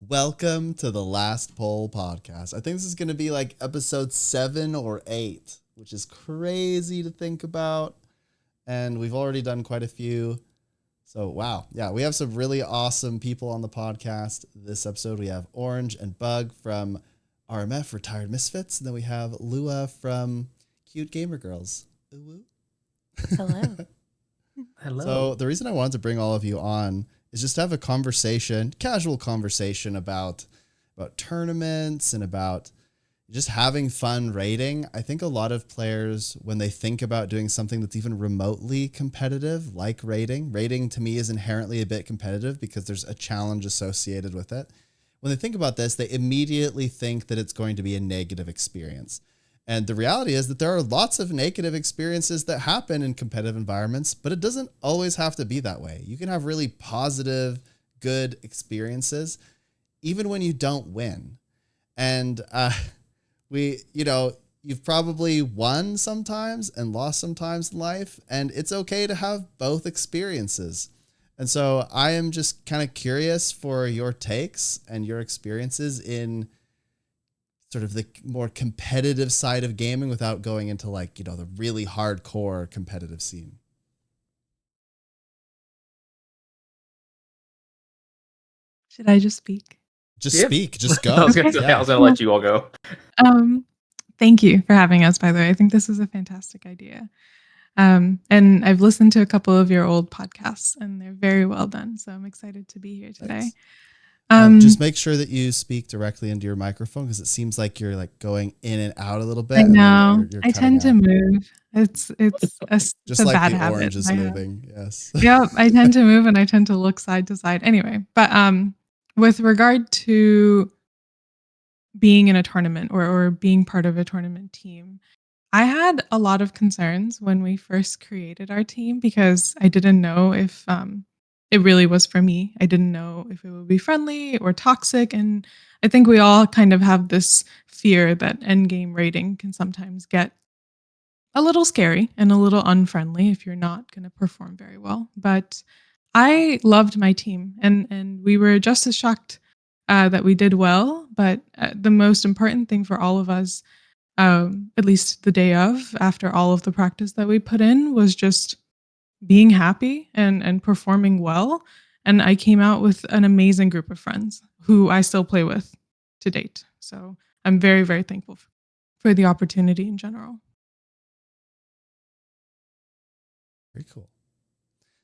Welcome to the Last Poll podcast. I think this is going to be like episode 7 or 8, which is crazy to think about. And we've already done quite a few. So, wow. Yeah, we have some really awesome people on the podcast. This episode, we have Orange and Bug from RMF, Retired Misfits. And then we have Lua from Cute Gamer Girls. Ooh. Hello. Hello. So the reason I wanted to bring all of you on is just to have a conversation, casual conversation about tournaments and about just having fun raiding. I think a lot of players, when they think about doing something that's even remotely competitive, like raiding to me is inherently a bit competitive because there's a challenge associated with it. When they think about this, they immediately think that it's going to be a negative experience. And the reality is that there are lots of negative experiences that happen in competitive environments, but it doesn't always have to be that way. You can have really positive, good experiences, even when you don't win. And you've probably won sometimes and lost sometimes in life, and it's okay to have both experiences. And so I am just kind of curious for your takes and your experiences in sort of the more competitive side of gaming without going into the really hardcore competitive scene. Should I just speak? Speak, just go. I was gonna let you all go. Thank you for having us, by the way. I think this is a fantastic idea. And I've listened to a couple of your old podcasts and they're very well done. So I'm excited to be here today. Just make sure that you speak directly into your microphone because it seems like you're like going in and out a little bit. I know. You're I tend to move. It's just a like bad the habit. orange is moving. Yes. Yep. I tend to move and I tend to look side to side. Anyway, but with regard to being in a tournament or being part of a tournament team, I had a lot of concerns when we first created our team because I didn't know if it really was for me. I didn't know if it would be friendly or toxic. And I think we all kind of have this fear that endgame rating can sometimes get a little scary and a little unfriendly if you're not going to perform very well. But I loved my team and we were just as shocked that we did well. But the most important thing for all of us, at least the day of, after all of the practice that we put in, was just being happy and performing well. And I came out with an amazing group of friends who I still play with to date. So I'm very, very thankful for the opportunity in general. Very cool.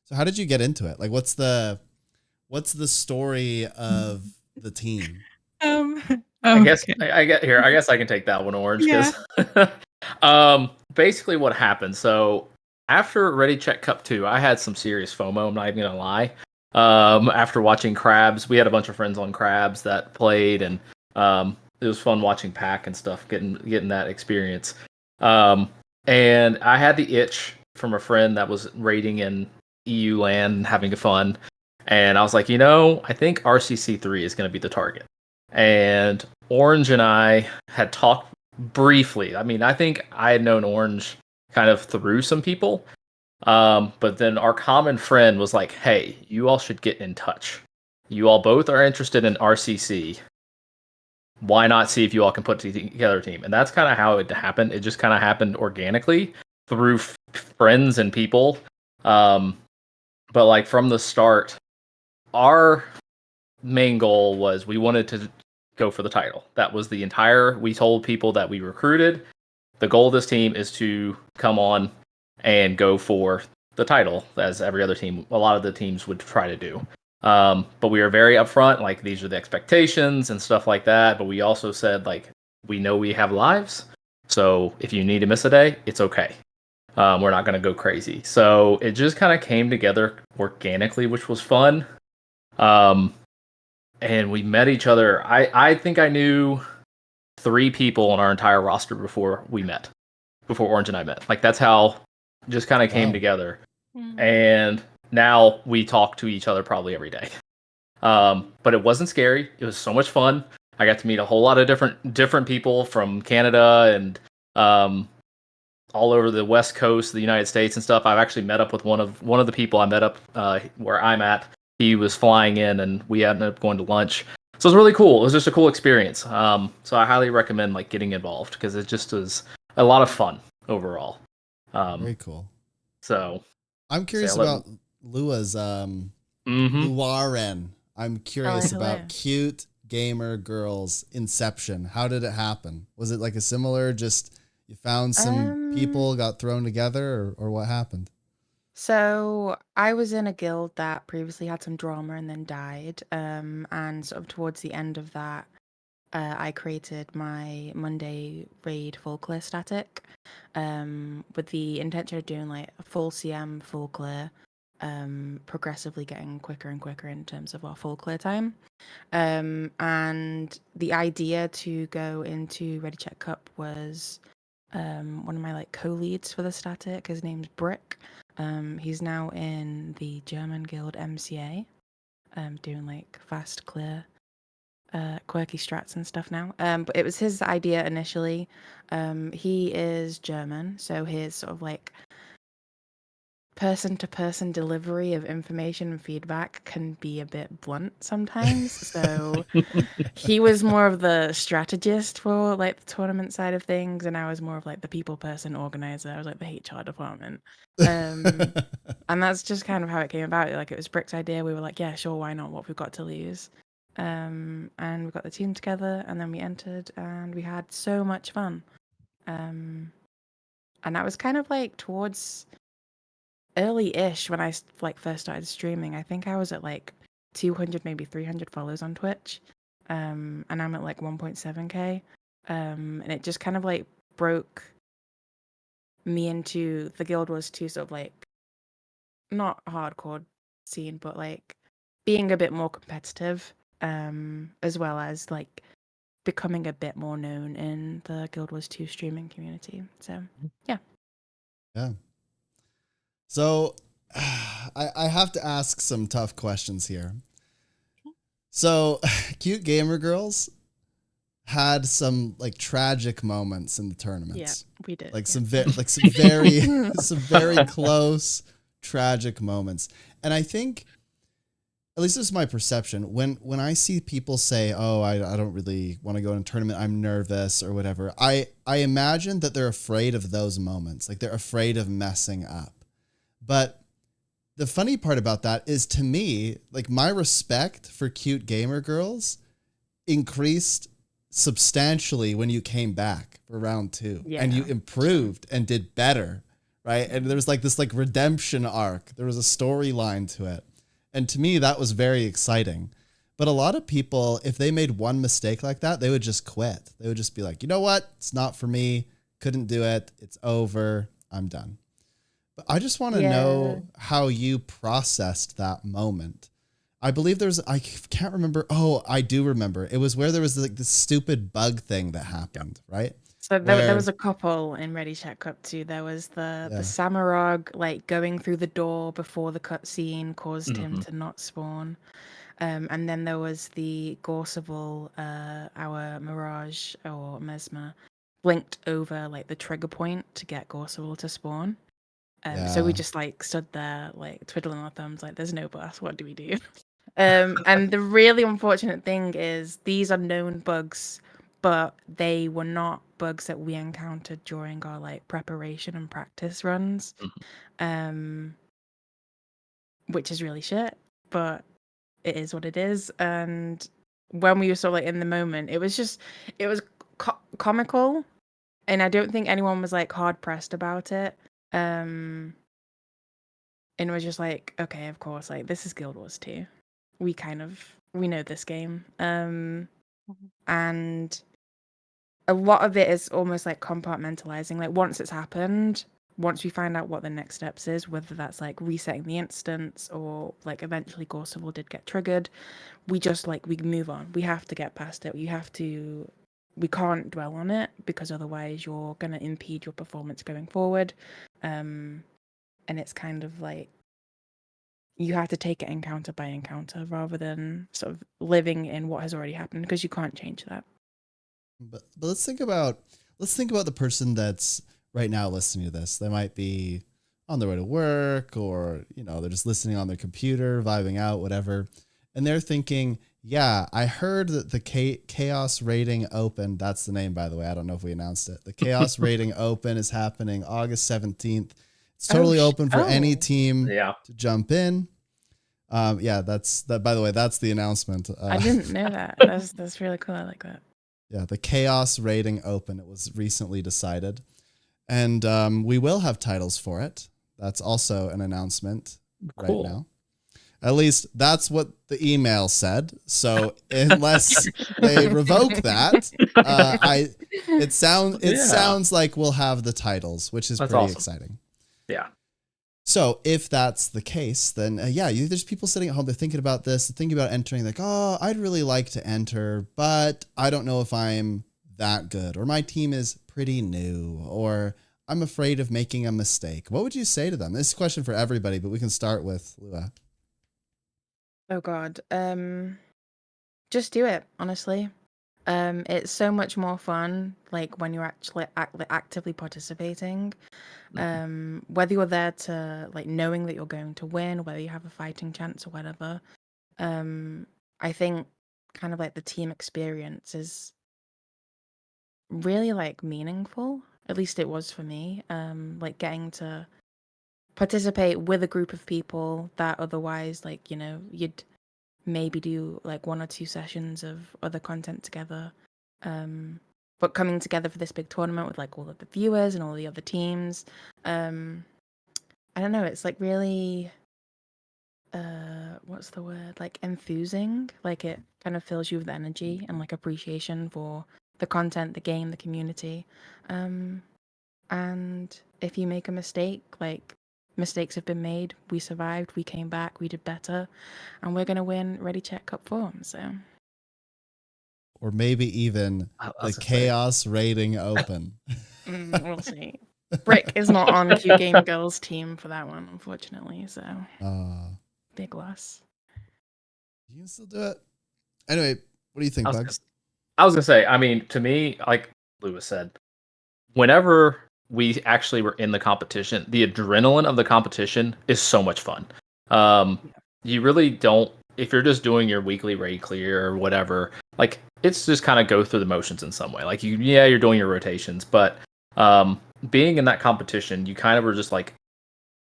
So how did you get into it? Like, what's the story of the team? I guess I can take that one, Orange. Yeah. Basically what happened. So after Ready Check Cup 2, I had some serious FOMO. I'm not even gonna lie. After watching Crabs, we had a bunch of friends on Crabs that played, and it was fun watching Pack and stuff, getting that experience. And I had the itch from a friend that was raiding in EU land and having fun, and I was like, I think RCC3 is going to be the target. And Orange and I had talked briefly. I mean, I think I had known Orange kind of through some people. But then our common friend was like, hey, you all should get in touch. You all both are interested in RCC. Why not see if you all can put together a team? And that's kind of how it happened. It just kind of happened organically through friends and people. But like from the start, our main goal was we wanted to go for the title. That was we told people that we recruited. The goal of this team is to come on and go for the title, as every other team, a lot of the teams would try to do. But we were very upfront, like these are the expectations and stuff like that. But we also said, like, we know we have lives, so if you need to miss a day, it's okay. We're not going to go crazy. So it just kind of came together organically, which was fun. And we met each other. I think I knew 3 people on our entire roster before Orange and I met. Like, that's how just kind of came together. And now we talk to each other probably every day. But it wasn't scary. It was so much fun. I got to meet a whole lot of different people from Canada and all over the West Coast of the United States and stuff. I've actually met up with one of the people I met up where I'm at. He was flying in, and we ended up going to lunch. So it's really cool. It was just a cool experience. So I highly recommend like getting involved because it just was a lot of fun overall. Very cool. So I'm curious about Lua's Luaren. I'm curious about cute gamer girls Inception. How did it happen? Was it like a similar, just you found some people, got thrown together, or what happened? So I was in a guild that previously had some drama and then died. And sort of towards the end of that, I created my Monday raid full clear static, with the intention of doing like a full CM, full clear, progressively getting quicker and quicker in terms of our full clear time. And the idea to go into Ready Check Cup was one of my like co-leads for the static. His name's Brick. He's now in the German guild MCA, doing like fast clear, quirky strats and stuff now. But it was his idea initially. He is German, so his sort of like person-to-person delivery of information and feedback can be a bit blunt sometimes. So he was more of the strategist for like the tournament side of things, and I was more of like the people person organizer. I was like the HR department. And that's just kind of how it came about. Like it was Brick's idea. We were like, yeah, sure, why not? What we've got to lose. And we got the team together, and then we entered, and we had so much fun. And that was kind of like towards early-ish when I like first started streaming. I think I was at like 200, maybe 300 follows on Twitch, and I'm at like 1.7k, and it just kind of like broke me into the guild was to sort of like not hardcore scene, but like being a bit more competitive, as well as like becoming a bit more known in the Guild Wars 2 streaming community. So yeah. So I have to ask some tough questions here. So cute gamer girls had some like tragic moments in the tournaments. Yeah, we did. Like some very some very close tragic moments. And I think, at least this is my perception, when I see people say, oh, I don't really want to go in a tournament, I'm nervous or whatever, I imagine that they're afraid of those moments. Like they're afraid of messing up. But the funny part about that is, to me, like my respect for cute gamer girls increased substantially when you came back for round 2 and you improved and did better, right? And there was like this like redemption arc. There was a storyline to it. And to me, that was very exciting. But a lot of people, if they made one mistake like that, they would just quit. They would just be like, you know what? It's not for me. Couldn't do it. It's over. I'm done. But I just want to know how you processed that moment. I believe I can't remember. Oh, I do remember. It was where there was like this stupid bug thing that happened, right? So there was a couple in Ready Chat Cup 2. There was the Samarog like going through the door before the cutscene caused him to not spawn. And then there was the Gorseval, our Mirage or Mesmer, blinked over like the trigger point to get Gorseval to spawn. So we just like stood there like twiddling our thumbs like there's no bus. What do we do? And the really unfortunate thing is these are known bugs, but they were not bugs that we encountered during our like preparation and practice runs, which is really shit, but it is what it is. And when we were sort of like in the moment, it was comical, and I don't think anyone was like hard pressed about it. And we're just like, okay, of course, like this is Guild Wars 2. We know this game. And a lot of it is almost like compartmentalizing. Like once it's happened, once we find out what the next steps is, whether that's like resetting the instance or like eventually Gorseval did get triggered, we just like, we move on. We have to get past it. We can't dwell on it because otherwise you're going to impede your performance going forward. And it's kind of like, you have to take it encounter by encounter rather than sort of living in what has already happened, because you can't change that. But let's think about the person that's right now listening to this. They might be on their way to work, or they're just listening on their computer, vibing out, whatever. And they're thinking, Yeah, I heard that the Chaos Rating Open, that's the name, by the way. I don't know if we announced it. The Chaos Rating Open is happening August 17th. It's totally open for any team to jump in. Yeah, that's that. By the way, that's the announcement. I didn't know that. That's really cool. I like that. Yeah, the Chaos Rating Open. It was recently decided. And we will have titles for it. That's also an announcement right now. At least that's what the email said. So unless they revoke that, it sounds like we'll have the titles, which is pretty exciting. Yeah. So if that's the case, then there's people sitting at home. They're thinking about this, thinking about entering. Like, oh, I'd really like to enter, but I don't know if I'm that good, or my team is pretty new, or I'm afraid of making a mistake. What would you say to them? This is a question for everybody, but we can start with Lua. Oh God. Just do it, honestly. It's so much more fun, like when you're actually actively participating. Whether you're there to like knowing that you're going to win, whether you have a fighting chance or whatever. I think kind of like the team experience is really like meaningful. At least it was for me. Like getting to participate with a group of people that otherwise, like, you'd maybe do like 1 or 2 sessions of other content together. But coming together for this big tournament with like all of the viewers and all the other teams, I don't know, it's like really, what's the word? Like enthusing. Like it kind of fills you with energy and like appreciation for the content, the game, the community. And if you make a mistake, like mistakes have been made, we survived, we came back, we did better, and we're gonna win Ready Check Cup form. So, or maybe even the Chaos Rating Open. We'll see. Brick is not on Q Game Girls team for that one, unfortunately. So, big loss. You can still do it. Anyway, what do you think, Bugs? I was gonna say, I mean, to me, like Lewis said, whenever we actually were in the competition, the adrenaline of the competition is so much fun. You really don't, if you're just doing your weekly raid clear or whatever, like it's just kind of go through the motions in some way. Like you're doing your rotations, but being in that competition, you kind of were just like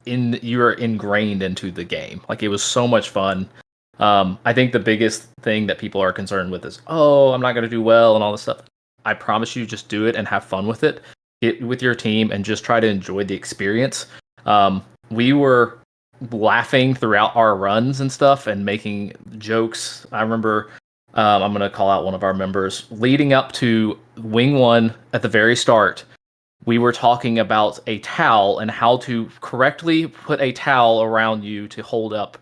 you're ingrained into the game. Like it was so much fun. I think the biggest thing that people are concerned with is, oh, I'm not going to do well and all this stuff. I promise you, just do it and have fun with it. Get with your team and just try to enjoy the experience. We were laughing throughout our runs and stuff and making jokes. I remember I'm going to call out one of our members leading up to Wing 1 at the very start. We were talking about a towel and how to correctly put a towel around you to hold up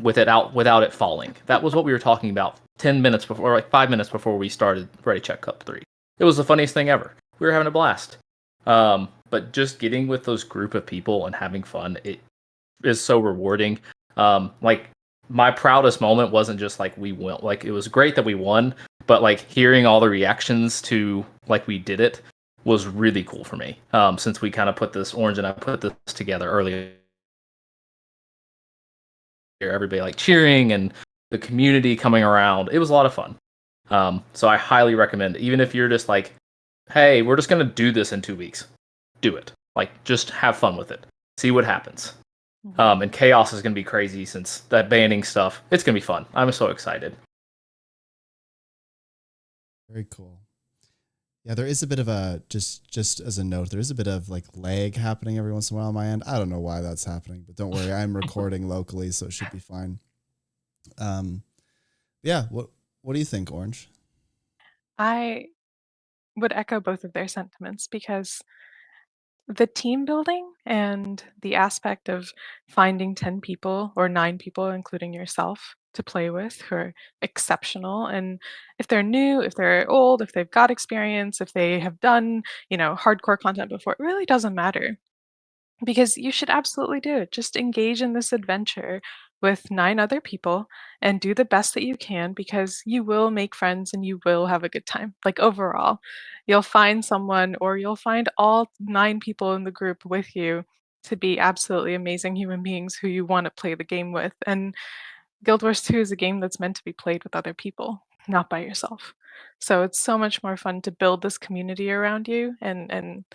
without it falling. That was what we were talking about 10 minutes before, or like 5 minutes before we started Ready Check Cup 3. It was the funniest thing ever. We were having a blast. But just getting with those group of people and having fun, it is so rewarding. Like my proudest moment wasn't just like we won. Like it was great that we won, but like hearing all the reactions to like we did it was really cool for me. Since we kind of put this, Orange and I put this together earlier. Everybody like cheering and the community coming around. It was a lot of fun. So I highly recommend, even if you're just like, hey, we're just going to do this in 2 weeks. Do it. Like, just have fun with it. See what happens. And chaos is going to be crazy since that banning stuff. It's going to be fun. I'm so excited. Very cool. Yeah, there is a bit of a, just as a note, there is a bit of like lag happening every once in a while on my end. I don't know why that's happening, but don't worry, I'm recording locally, so it should be fine. Yeah, what do you think, Orange? I would echo both of their sentiments because the team building and the aspect of finding 10 people or 9 people, including yourself, to play with who are exceptional. And if they're new, if they're old, if they've got experience, if they have done, hardcore content before, it really doesn't matter because you should absolutely do it. Just engage in this adventure with 9 other people and do the best that you can because you will make friends and you will have a good time. Like overall, you'll find someone or you'll find all 9 people in the group with you to be absolutely amazing human beings who you want to play the game with. And Guild Wars 2 is a game that's meant to be played with other people, not by yourself. So it's so much more fun to build this community around you and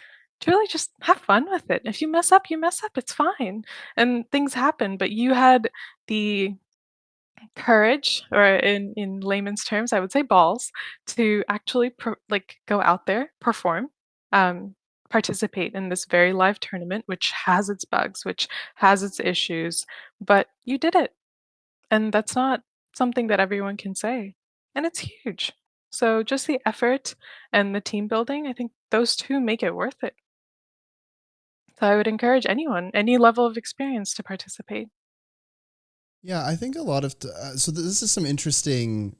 to really just have fun with it. If you mess up, you mess up. It's fine. And things happen, but you had the courage, or in layman's terms, I would say balls, to actually go out there, perform, um, participate in this very live tournament, which has its bugs, which has its issues, but you did it. And that's not something that everyone can say. And it's huge. So just the effort and the team building, I think those two make it worth it. So I would encourage anyone, any level of experience to participate. Yeah, I think a lot of so this is some interesting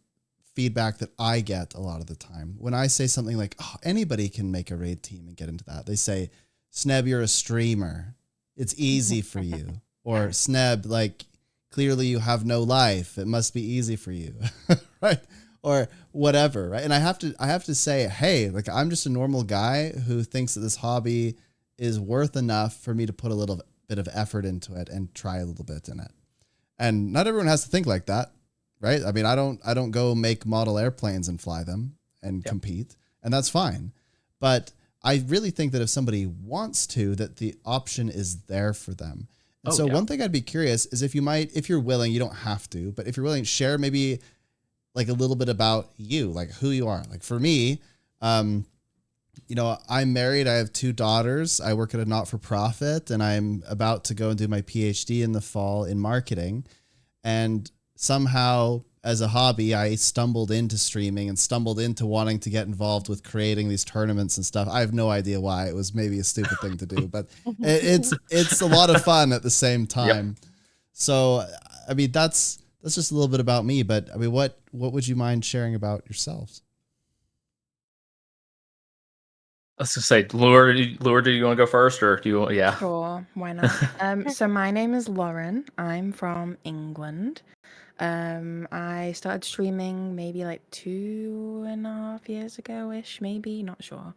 feedback that I get a lot of the time when I say something like, "Oh, anybody can make a raid team and get into that." They say, "Sneb, you're a streamer. It's easy for you." Or "Sneb, like clearly you have no life. It must be easy for you." Right? Or whatever, right? And I have to say, "Hey, like I'm just a normal guy who thinks that this hobby is worth enough for me to put a little bit of effort into it and try a little bit in it." And not everyone has to think like that, right? I mean, I don't go make model airplanes and fly them and compete, and that's fine. But I really think that if somebody wants to, that the option is there for them. And so one thing I'd be curious is if you're willing, you don't have to, but if you're willing, share maybe like a little bit about you, like who you are. Like for me, I'm married. I have 2 daughters. I work at a not-for-profit, and I'm about to go and do my PhD in the fall in marketing. And somehow, as a hobby, I stumbled into streaming and stumbled into wanting to get involved with creating these tournaments and stuff. I have no idea why. It was maybe a stupid thing to do, but it's a lot of fun at the same time. Yep. So, I mean, that's just a little bit about me. But I mean, what would you mind sharing about yourselves? Let's just say, Luaren, do you want to go first, or do you? Yeah. Sure, why not? So my name is Luaren. I'm from England. I started streaming maybe like 2.5 years ago-ish, maybe, not sure.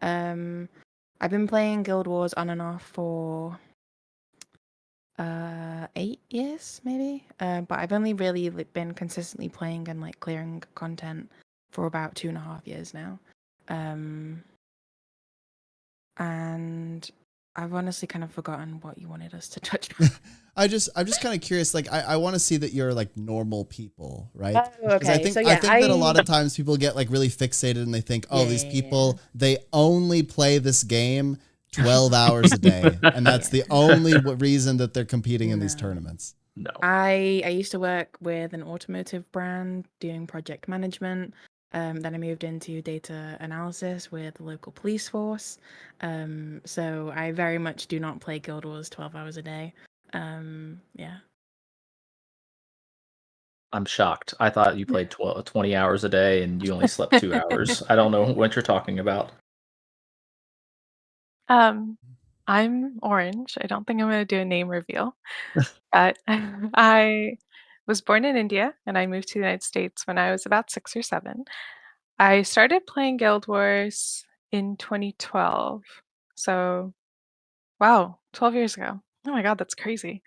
I've been playing Guild Wars on and off for 8 years, maybe. But I've only really been consistently playing and like clearing content for about 2.5 years now. And I've honestly kind of forgotten what you wanted us to touch on. I'm just kind of curious. Like, I want to see that you're like normal people, right? Oh, okay. I think that a lot of times people get like really fixated and they think, oh, these people, they only play this game 12 hours a day. And that's the only reason that they're competing in these tournaments. No. I used to work with an automotive brand doing project management. Then I moved into data analysis with the local police force. So I very much do not play Guild Wars 12 hours a day. Yeah. I'm shocked. I thought you played 20 hours a day and you only slept 2 hours. I don't know what you're talking about. I'm Orange. I don't think I'm going to do a name reveal. But I was born in India and I moved to the United States when I was about 6 or 7. I started playing Guild Wars in 2012. So, wow, 12 years ago. Oh my God, that's crazy.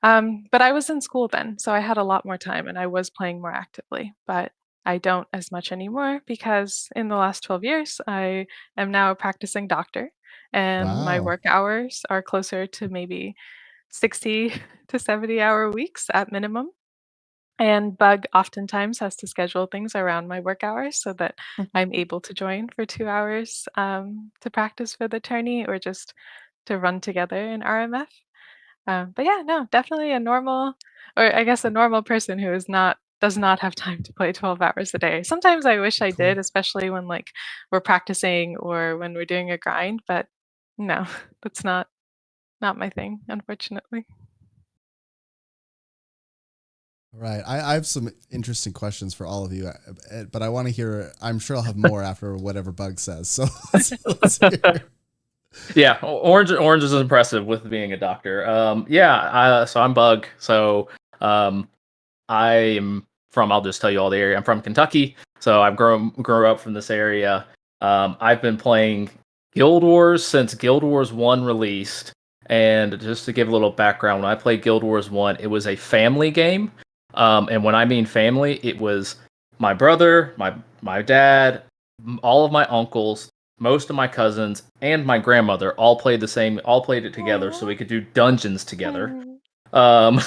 But I was in school then, so I had a lot more time and I was playing more actively. But I don't as much anymore because in the last 12 years, I am now a practicing doctor and my Wow. work hours are closer to maybe 60 to 70-hour weeks at minimum. And Bug oftentimes has to schedule things around my work hours so that I'm able to join for 2 hours to practice for the tourney or just to run together in RMF. But yeah, no, definitely a normal, or I guess a normal person who does not have time to play 12 hours a day. Sometimes I wish I did, especially when like we're practicing or when we're doing a grind, but no, that's not my thing, unfortunately. Right. I have some interesting questions for all of you, but I want to hear, I'm sure I'll have more after whatever Bug says. So let's hear. Yeah, Orange is impressive with being a doctor. So I'm Bug. So I'm from, I'll just tell you all the area. I'm from Kentucky. So I've grew up from this area. I've been playing Guild Wars since Guild Wars 1 released. And just to give a little background, when I played Guild Wars 1, it was a family game. And when I mean family, it was my brother, my dad, all of my uncles, most of my cousins, and my grandmother all played it together, so Aw. we could do dungeons together. Mm. Um,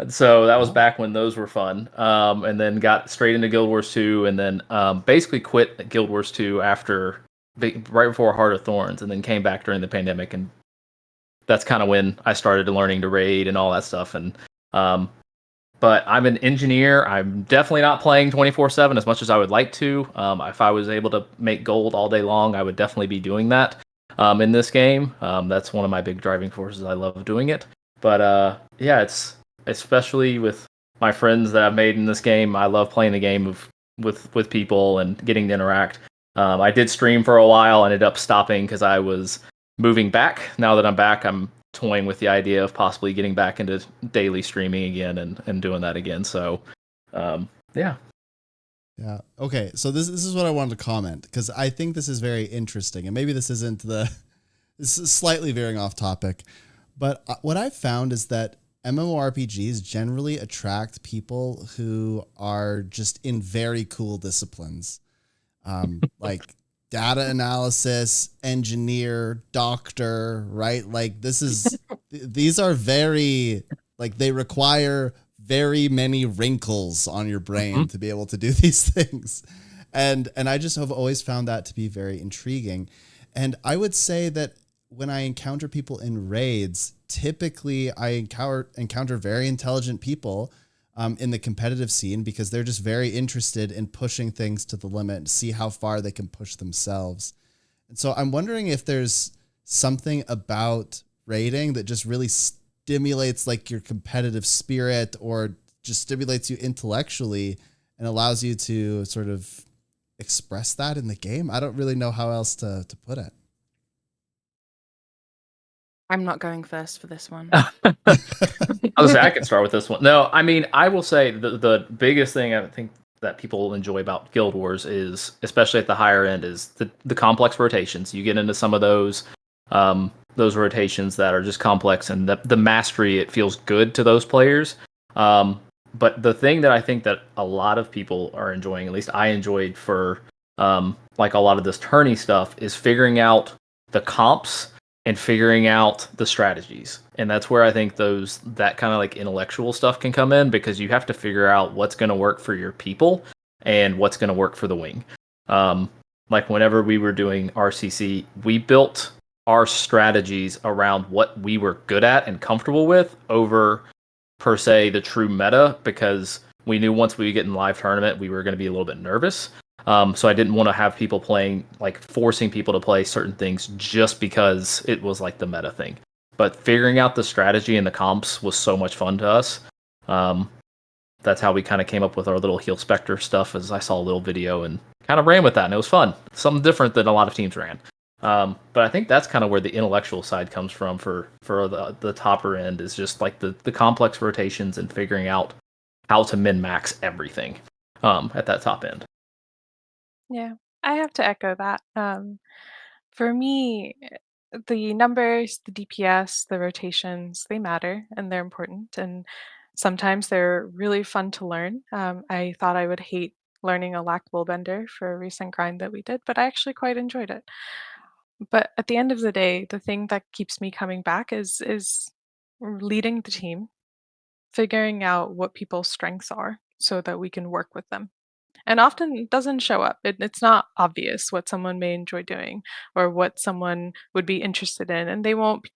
so that was Wow. back when those were fun. And then got straight into Guild Wars 2, and then basically quit Guild Wars 2 after right before Heart of Thorns, and then came back during the pandemic, and that's kind of when I started learning to raid and all that stuff. And um, but I'm an engineer. I'm definitely not playing 24/7 as much as I would like to. If I was able to make gold all day long, I would definitely be doing that in this game. That's one of my big driving forces. I love doing it. But yeah, it's especially with my friends that I've made in this game. I love playing the game with people and getting to interact. I did stream for a while, ended up stopping because I was moving back. Now that I'm back, I'm toying with the idea of possibly getting back into daily streaming again and doing that again. So, yeah. Yeah. Okay. So this is what I wanted to comment, because I think this is very interesting, and maybe this isn't the this is slightly veering off topic, but what I've found is that MMORPGs generally attract people who are just in very cool disciplines, like data analysis, engineer, doctor, right? Like these are very, like, they require very many wrinkles on your brain Mhm. to be able to do these things. And I just have always found that to be very intriguing. And I would say that when I encounter people in raids, typically I encounter very intelligent people in the competitive scene, because they're just very interested in pushing things to the limit and see how far they can push themselves. And so I'm wondering if there's something about raiding that just really stimulates like your competitive spirit, or just stimulates you intellectually and allows you to sort of express that in the game. I don't really know how else to put it. I'm not going first for this one. I was say I can start with this one. No, I mean I will say the biggest thing I think that people enjoy about Guild Wars is, especially at the higher end, is the complex rotations. You get into some of those rotations that are just complex, and the mastery, it feels good to those players. Um, but the thing that I think that a lot of people are enjoying, at least I enjoyed for like a lot of this tourney stuff, is figuring out the comps and figuring out the strategies. And that's where I think that kind of like intellectual stuff can come in, because you have to figure out what's going to work for your people and what's going to work for the wing. Um, like whenever we were doing RCC, we built our strategies around what we were good at and comfortable with over per se the true meta, because we knew once we get in live tournament we were going to be a little bit nervous. So I didn't want to have people playing, like forcing people to play certain things just because it was like the meta thing. But figuring out the strategy and the comps was so much fun to us. Um, that's how we kind of came up with our little heal specter stuff. As I saw a little video and kind of ran with that, and it was fun. Something different than a lot of teams ran. But I think that's kind of where the intellectual side comes from for the topper end, is just like the complex rotations and figuring out how to min max everything at that top end. Yeah, I have to echo that. For me, the numbers, the DPS, the rotations, they matter and they're important. And sometimes they're really fun to learn. I thought I would hate learning a lack bender for a recent grind that we did, but I actually quite enjoyed it. But at the end of the day, the thing that keeps me coming back is leading the team, figuring out what people's strengths are so that we can work with them. And often it doesn't show up. It's not obvious what someone may enjoy doing or what someone would be interested in. And they won't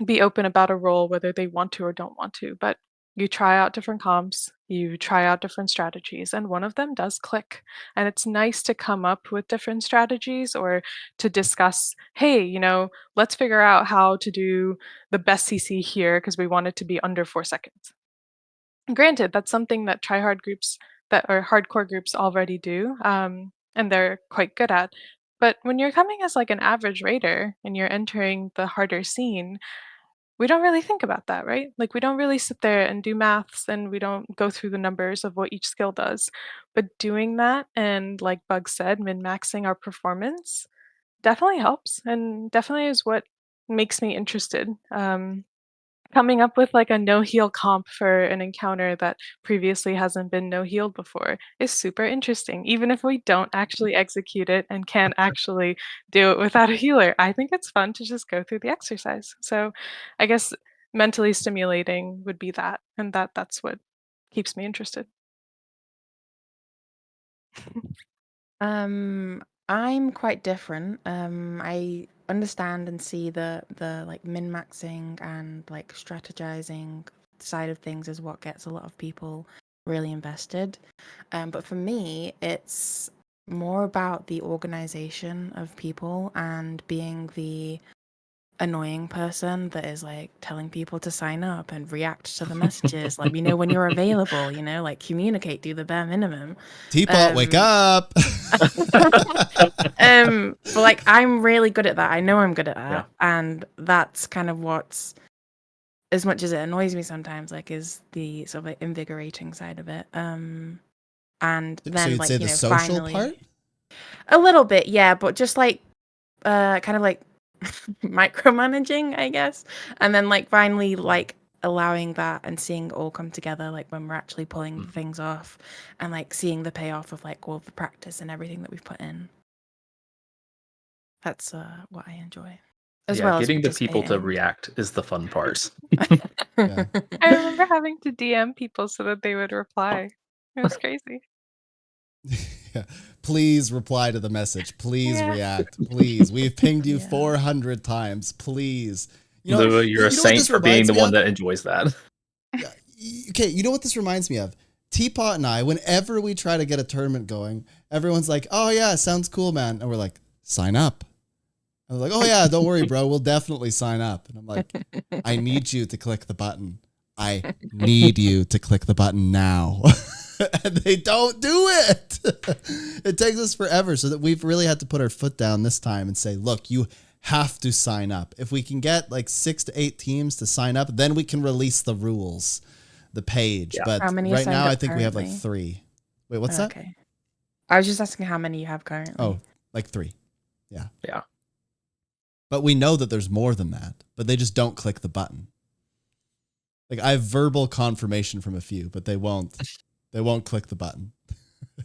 be open about a role whether they want to or don't want to. But you try out different comps, you try out different strategies, and one of them does click. And it's nice to come up with different strategies or to discuss, hey, let's figure out how to do the best CC here because we want it to be under 4 seconds. Granted, that's something that tryhard groups that or hardcore groups already do, and they're quite good at. But when you're coming as like an average raider and you're entering the harder scene, we don't really think about that, right? Like we don't really sit there and do maths and we don't go through the numbers of what each skill does. But doing that and like Bug said, min-maxing our performance definitely helps and definitely is what makes me interested. coming up with like a no heal comp for an encounter that previously hasn't been no healed before is super interesting. Even if we don't actually execute it and can't actually do it without a healer, I think it's fun to just go through the exercise. So I guess mentally stimulating would be that, and that's what keeps me interested. I'm quite different. I understand and see the like min-maxing and like strategizing side of things is what gets a lot of people really invested. But for me, it's more about the organization of people and being the annoying person that is like telling people to sign up and react to the messages, like when you're available, like communicate, do the bare minimum. Teapot, wake Um, up. but like I'm really good at that. I know I'm good at that, Yeah. and that's kind of what's, as much as it annoys me sometimes, like is the sort of like invigorating side of it. And So then you'd like say the social finally, part? a little bit, yeah, but just like kind of like micromanaging, I guess. And then like finally like allowing that and seeing it all come together, like when we're actually pulling things off and like seeing the payoff of like all the practice and everything that we've put in. That's what I enjoy. As Yeah, well as getting the people to participating. react is the fun part. Yeah. I remember having to DM people so that they would reply. It was crazy. Yeah. Please reply to the message. Please Yeah. react. Please. We've pinged you Yeah. 400 times. Please. You're a you know what saint this for being reminds the me one of? that enjoys that. Yeah. Okay, you know what this reminds me of? Teapot and I, whenever we try to get a tournament going, everyone's like, "Oh yeah, sounds cool, man." And we're like, "Sign up." And they're like, "Oh yeah, don't worry, bro. We'll definitely sign up." And I'm like, "I need you to click the button. I need you to click the button now." And they don't do it. It takes us forever, so that we've really had to put our foot down this time and say, "Look, you have to sign up. If we can get like 6 to 8 teams to sign up, then we can release the rules, the page." Yeah. But How many are right signed now, up I think we have like currently? 3. Wait, what's that? Okay. I was just asking how many you have currently. Oh, like 3. Yeah. Yeah. But we know that there's more than that, but they just don't click the button. Like I have verbal confirmation from a few, but they won't click the button.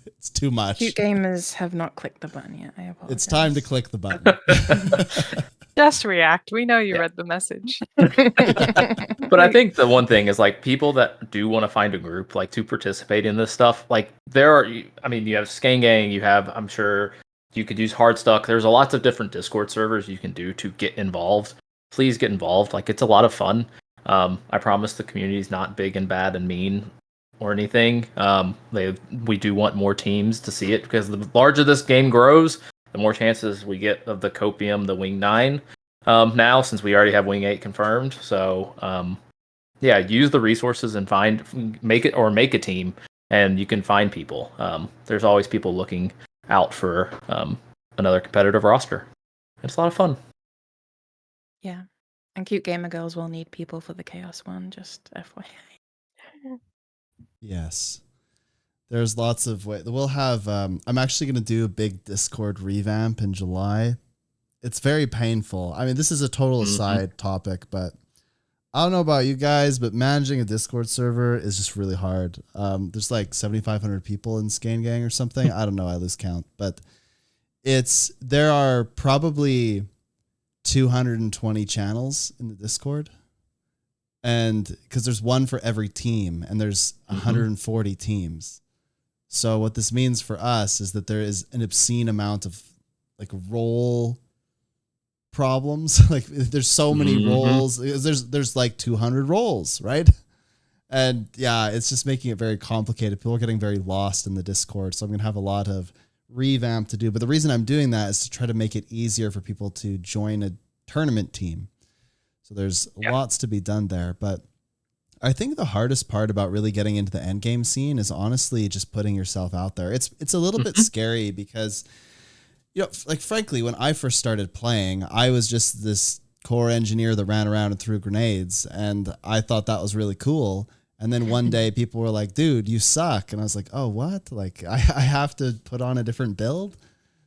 It's too much. Cute gamers have not clicked the button yet. I apologize. It's time to click the button. Just react. We know you Yeah. read the message. But I think the one thing is like people that do want to find a group like to participate in this stuff. Like there are, I mean, you have Scan Gang, you have, I'm sure you could use Hardstuck. There's a lots of different Discord servers you can do to get involved. Please get involved. Like it's a lot of fun. I promise the community is not big and bad and mean or anything. We do want more teams to see it because the larger this game grows, the more chances we get of the Copium, the Wing 9. Now, since we already have Wing 8 confirmed, so yeah, use the resources and make a team, and you can find people. There's always people looking out for another competitive roster. It's a lot of fun. Yeah. And cute gamer girls will need people for the chaos one, just FYI. Yes. There's lots of ways. We'll have, I'm actually going to do a big Discord revamp in July. It's very painful. I mean, this is a total aside topic, but I don't know about you guys, but managing a Discord server is just really hard. There's like 7,500 people in Scan Gang or something. I don't know. I lose count, but there are probably 220 channels in the Discord. And because there's one for every team and there's 140 teams. So what this means for us is that there is an obscene amount of like role problems. Like there's so many roles. There's like 200 roles, right? And yeah, it's just making it very complicated. People are getting very lost in the Discord. So I'm going to have a lot of revamp to do. But the reason I'm doing that is to try to make it easier for people to join a tournament team. So there's lots to be done there. But I think the hardest part about really getting into the endgame scene is honestly just putting yourself out there. It's a little bit scary because, you know, like frankly, when I first started playing, I was just this core engineer that ran around and threw grenades, and I thought that was really cool. And then one day people were like, "Dude, you suck," and I was like, "Oh, what? Like I have to put on a different build."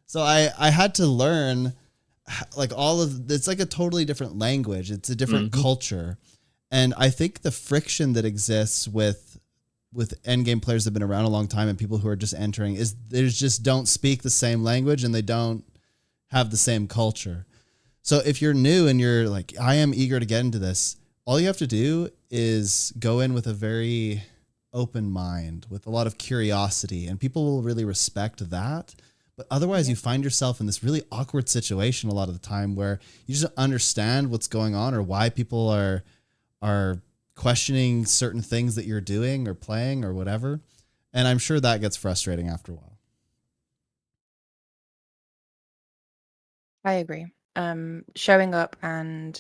So I had to learn like it's like a totally different language. It's a different culture. And I think the friction that exists with endgame players that have been around a long time and people who are just entering is they just don't speak the same language and they don't have the same culture. So if you're new and you're like, I am eager to get into this, all you have to do is go in with a very open mind, with a lot of curiosity, and people will really respect that. But otherwise, you find yourself in this really awkward situation a lot of the time where you just don't understand what's going on or why people are questioning certain things that you're doing or playing or whatever. And I'm sure that gets frustrating after a while. I agree. Showing up and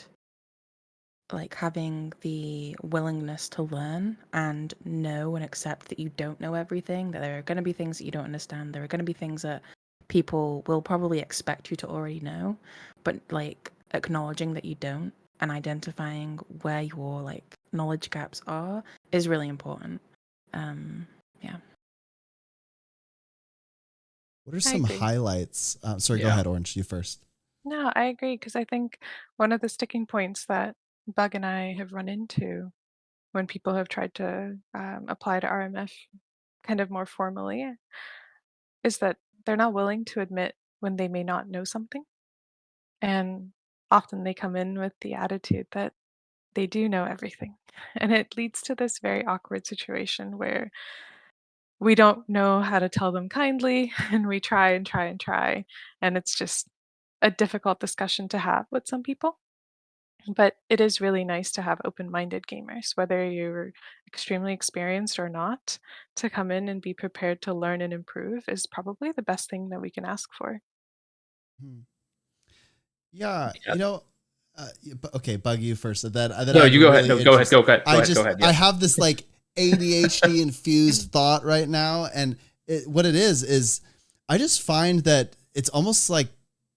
like having the willingness to learn and know and accept that you don't know everything, that there are going to be things that you don't understand. There are going to be things that people will probably expect you to already know, but like acknowledging that you don't and identifying where your like knowledge gaps are is really important. Yeah. What are some highlights? Sorry, go ahead, Orange. You first. No, I agree because I think one of the sticking points that Bug and I have run into when people have tried to apply to RMF kind of more formally is that they're not willing to admit when they may not know something. And often they come in with the attitude that they do know everything. And it leads to this very awkward situation where we don't know how to tell them kindly and we try and try and try. And it's just a difficult discussion to have with some people. But it is really nice to have open-minded gamers, whether you're extremely experienced or not, to come in and be prepared to learn and improve is probably the best thing that we can ask for. Yeah, you know, okay, Bug, you first. Then no, I'm you go really ahead. No, go ahead. Go ahead. Go ahead. I have this like ADHD infused thought right now, and what it is I just find that it's almost like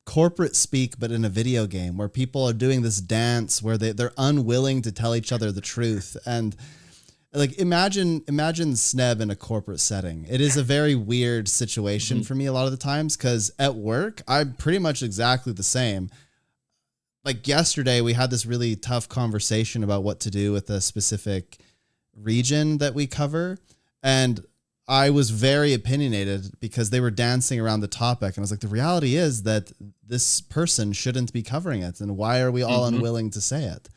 corporate speak, but in a video game where people are doing this dance where they're unwilling to tell each other the truth. And like, imagine Sneb in a corporate setting. It is a very weird situation for me a lot of the times, because at work, I'm pretty much exactly the same. Like yesterday, we had this really tough conversation about what to do with a specific region that we cover. And I was very opinionated because they were dancing around the topic. And I was like, the reality is that this person shouldn't be covering it. And why are we all unwilling to say it?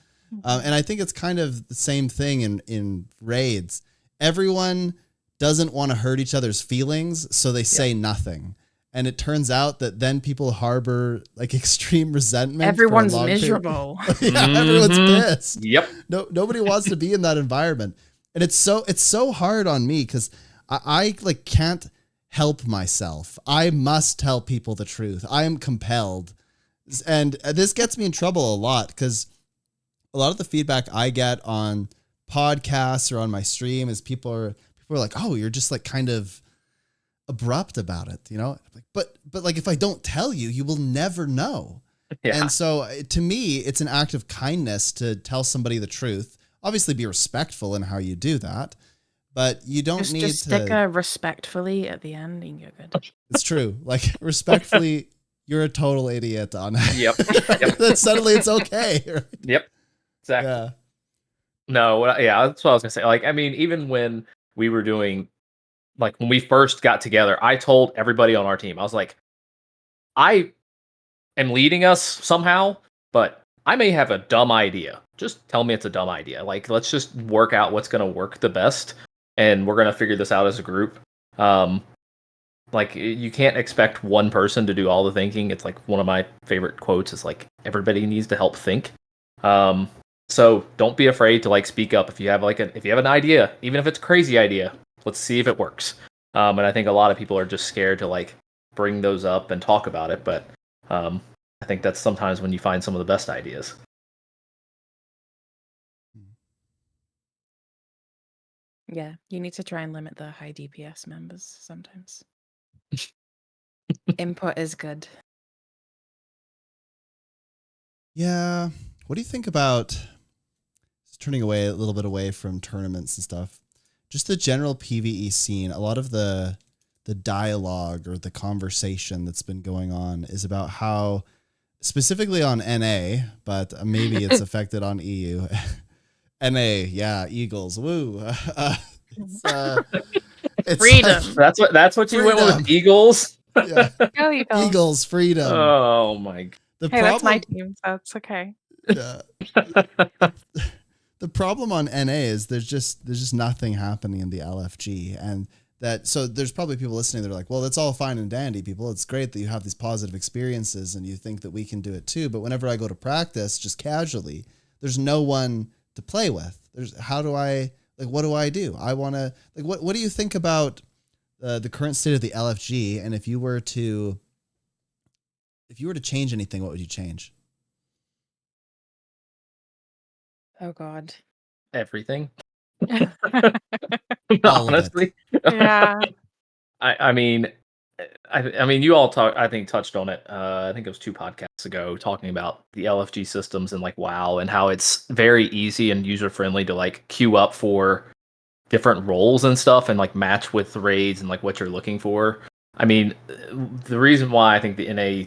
And I think it's kind of the same thing in raids. Everyone doesn't want to hurt each other's feelings, so they say nothing. And it turns out that then people harbor like extreme resentment. Everyone's miserable. Everyone's pissed. Yep. Nobody wants to be in that environment. And it's so hard on me because I like can't help myself. I must tell people the truth. I am compelled. And this gets me in trouble a lot because a lot of the feedback I get on podcasts or on my stream is people are like, oh, you're just like kind of abrupt about it, you know? But like, if I don't tell you, you will never know. Yeah. And so to me, it's an act of kindness to tell somebody the truth. Obviously be respectful in how you do that, but you don't need to stick a respectfully at the end and you're good. It's true. Like respectfully, you're a total idiot on it. Yep. Then suddenly it's okay. Right? Yep. Exactly. Yeah. No, yeah, that's what I was gonna say. Like, I mean, even when we were doing, like, when we first got together, I told everybody on our team, I was like, I am leading us somehow, but I may have a dumb idea. Just tell me it's a dumb idea. Like, let's just work out what's gonna work the best, and we're gonna figure this out as a group. Like, you can't expect one person to do all the thinking. It's like one of my favorite quotes is like, everybody needs to help think. So don't be afraid to like speak up if you have if you have an idea, even if it's a crazy idea. Let's see if it works. And I think a lot of people are just scared to like bring those up and talk about it. But I think that's sometimes when you find some of the best ideas. Yeah, you need to try and limit the high DPS members sometimes. Input is good. Yeah. What do you think about turning away a little bit away from tournaments and stuff? Just the general PvE scene. A lot of the dialogue or the conversation that's been going on is about how, specifically on NA, but maybe it's affected on EU, NA, yeah, Eagles, woo. It's, it's Freedom. like- That's what you went with, Freedom. Eagles. yeah, Go Eagles. Eagles, freedom. Oh my The Hey, that's my problem, team, so it's okay. yeah. god. The problem on NA is there's just nothing happening in the LFG, and so there's probably people listening that are like, well, that's all fine and dandy, people. It's great that you have these positive experiences and you think that we can do it too. But whenever I go to practice, just casually, there's no one to play with. What do I do? I want to what do you think about the current state of the LFG? And if you were to change anything, what would you change? Oh God. Everything. All of it. Honestly. Yeah. I mean, I mean, you all I think touched on it. I think it was 2 podcasts ago, talking about the LFG systems and like WoW and how it's very easy and user friendly to like queue up for different roles and stuff and like match with raids and like what you're looking for. I mean, the reason why I think the NA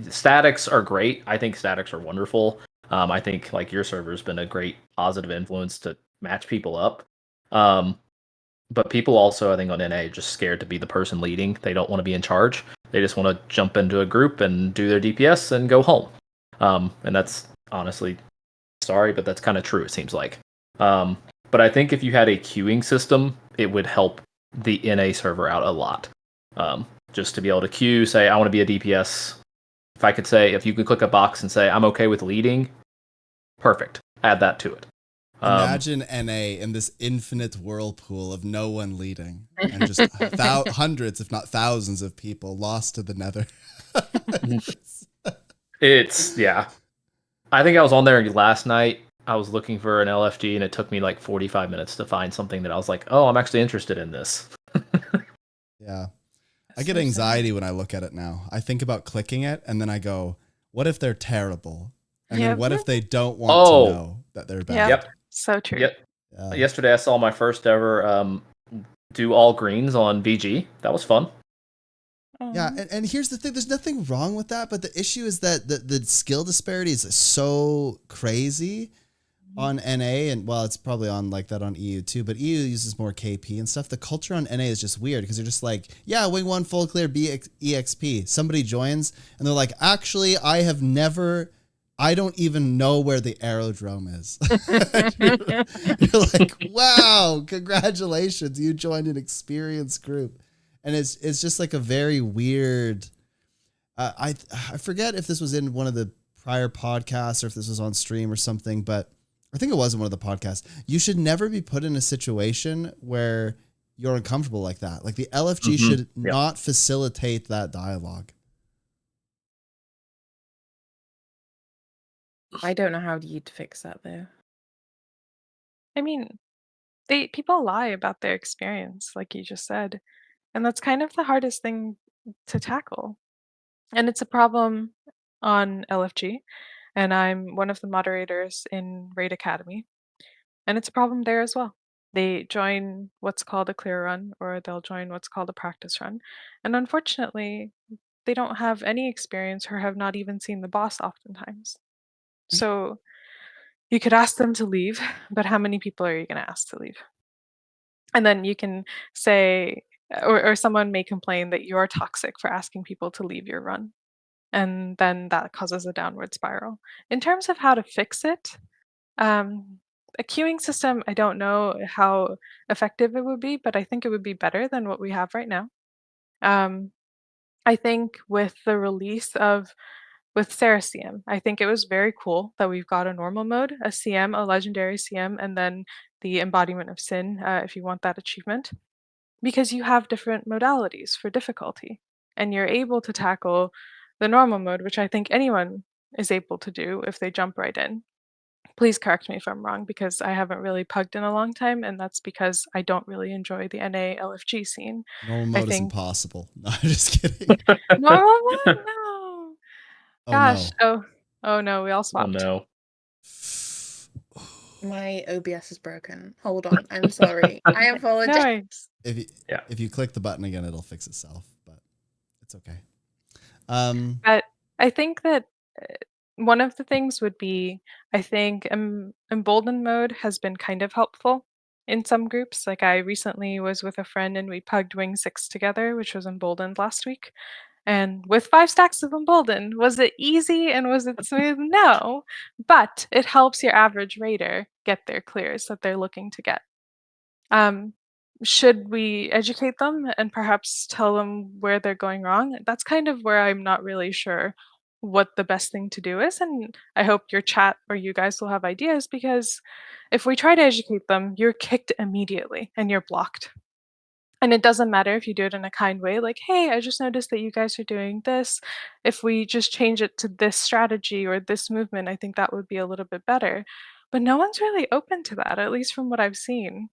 statics are great. I think statics are wonderful. I think like your server's been a great positive influence to match people up. But people also, I think, on NA are just scared to be the person leading. They don't want to be in charge. They just want to jump into a group and do their DPS and go home. And that's honestly, sorry, but that's kind of true, it seems like. But I think if you had a queuing system, it would help the NA server out a lot. Just to be able to queue, say, I want to be a DPS. If you could click a box and say, I'm okay with leading, perfect. Add that to it. Imagine NA in this infinite whirlpool of no one leading and just hundreds, if not thousands of people lost to the nether. Yeah. I think I was on there last night. I was looking for an LFG and it took me like 45 minutes to find something that I was like, oh, I'm actually interested in this. Yeah. I get anxiety when I look at it now. I think about clicking it and then I go, what if they're terrible? And then what if they don't want to know that they're bad? Yep. So true. Yep. Yesterday I saw my first ever do all greens on VG. That was fun. Yeah, and here's the thing: there's nothing wrong with that, but the issue is that the skill disparity is so crazy on NA, and well, it's probably on like that on EU too. But EU uses more KP and stuff. The culture on NA is just weird because they're just like, yeah, wing 1 full clear, EXP. Somebody joins and they're like, actually, I don't even know where the aerodrome is. You're like, wow, congratulations, you joined an experienced group. And it's just like a very weird. I forget if this was in one of the prior podcasts or if this was on stream or something, but I think it was in one of the podcasts. You should never be put in a situation where you're uncomfortable like that. Like the LFG should not facilitate that dialogue. I don't know how you'd fix that though. I mean, people lie about their experience, like you just said, and that's kind of the hardest thing to tackle. And it's a problem on LFG, and I'm one of the moderators in Raid Academy, and it's a problem there as well. They join what's called a clear run, or they'll join what's called a practice run, and unfortunately, they don't have any experience or have not even seen the boss oftentimes. So you could ask them to leave, but how many people are you going to ask to leave? And then you can say, or someone may complain that you're toxic for asking people to leave your run. And then that causes a downward spiral. In terms of how to fix it, a queuing system, I don't know how effective it would be, but I think it would be better than what we have right now. I think with the release of with Sarah CM, I think it was very cool that we've got a normal mode, a CM, a legendary CM, and then the embodiment of sin, if you want that achievement, because you have different modalities for difficulty, and you're able to tackle the normal mode, which I think anyone is able to do if they jump right in. Please correct me if I'm wrong, because I haven't really pugged in a long time, and that's because I don't really enjoy the NA LFG scene. Normal I mode is think impossible. No, I'm just kidding. normal mode? No. Oh Gosh. no. Oh no, we all Oh swapped. no. My OBS is broken. Hold on. I'm sorry. I No apologize. worries. If you click the button again, it'll fix itself, but it's okay. But I think that one of the things would be, I think, emboldened mode has been kind of helpful in some groups. Like I recently was with a friend and we pugged Wing 6 together, which was emboldened last week. And with 5 stacks of emboldened, was it easy and was it smooth? No, but it helps your average raider get their clears that they're looking to get. Um, should we educate them and perhaps tell them where they're going wrong? That's kind of where I'm not really sure what the best thing to do is. And I hope your chat or you guys will have ideas, because if we try to educate them, you're kicked immediately and you're blocked. And it doesn't matter if you do it in a kind way, like, hey, I just noticed that you guys are doing this. If we just change it to this strategy or this movement, I think that would be a little bit better. But no one's really open to that, at least from what I've seen.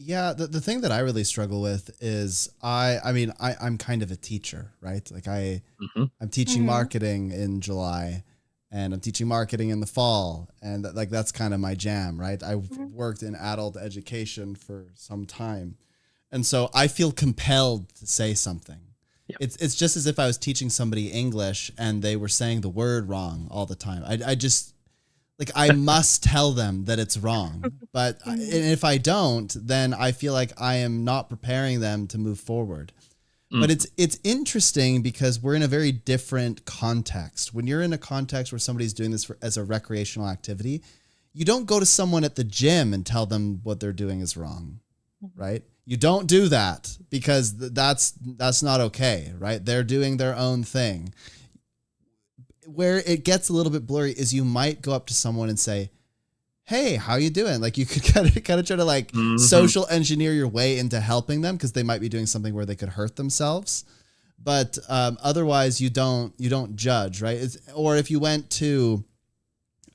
Yeah, the thing that I really struggle with is I'm kind of a teacher, right? Like I'm teaching Mhm. marketing in July and I'm teaching marketing in the fall, and that's kind of my jam, right? I've Mhm. worked in adult education for some time. And so I feel compelled to say something. Yep. It's just as if I was teaching somebody English and they were saying the word wrong all the time. I just like I must tell them that it's wrong. But and Mhm. if I don't, then I feel like I am not preparing them to move forward. But Mm. it's interesting because we're in a very different context. When you're in a context where somebody's doing this as a recreational activity, you don't go to someone at the gym and tell them what they're doing is wrong, Mhm. right? You don't do that because that's not okay, right? They're doing their own thing. Where it gets a little bit blurry is you might go up to someone and say, "Hey, how you doing?" Like you could kind of try to like Mhm. social engineer your way into helping them because they might be doing something where they could hurt themselves. But otherwise, you don't judge, right? Or if you went to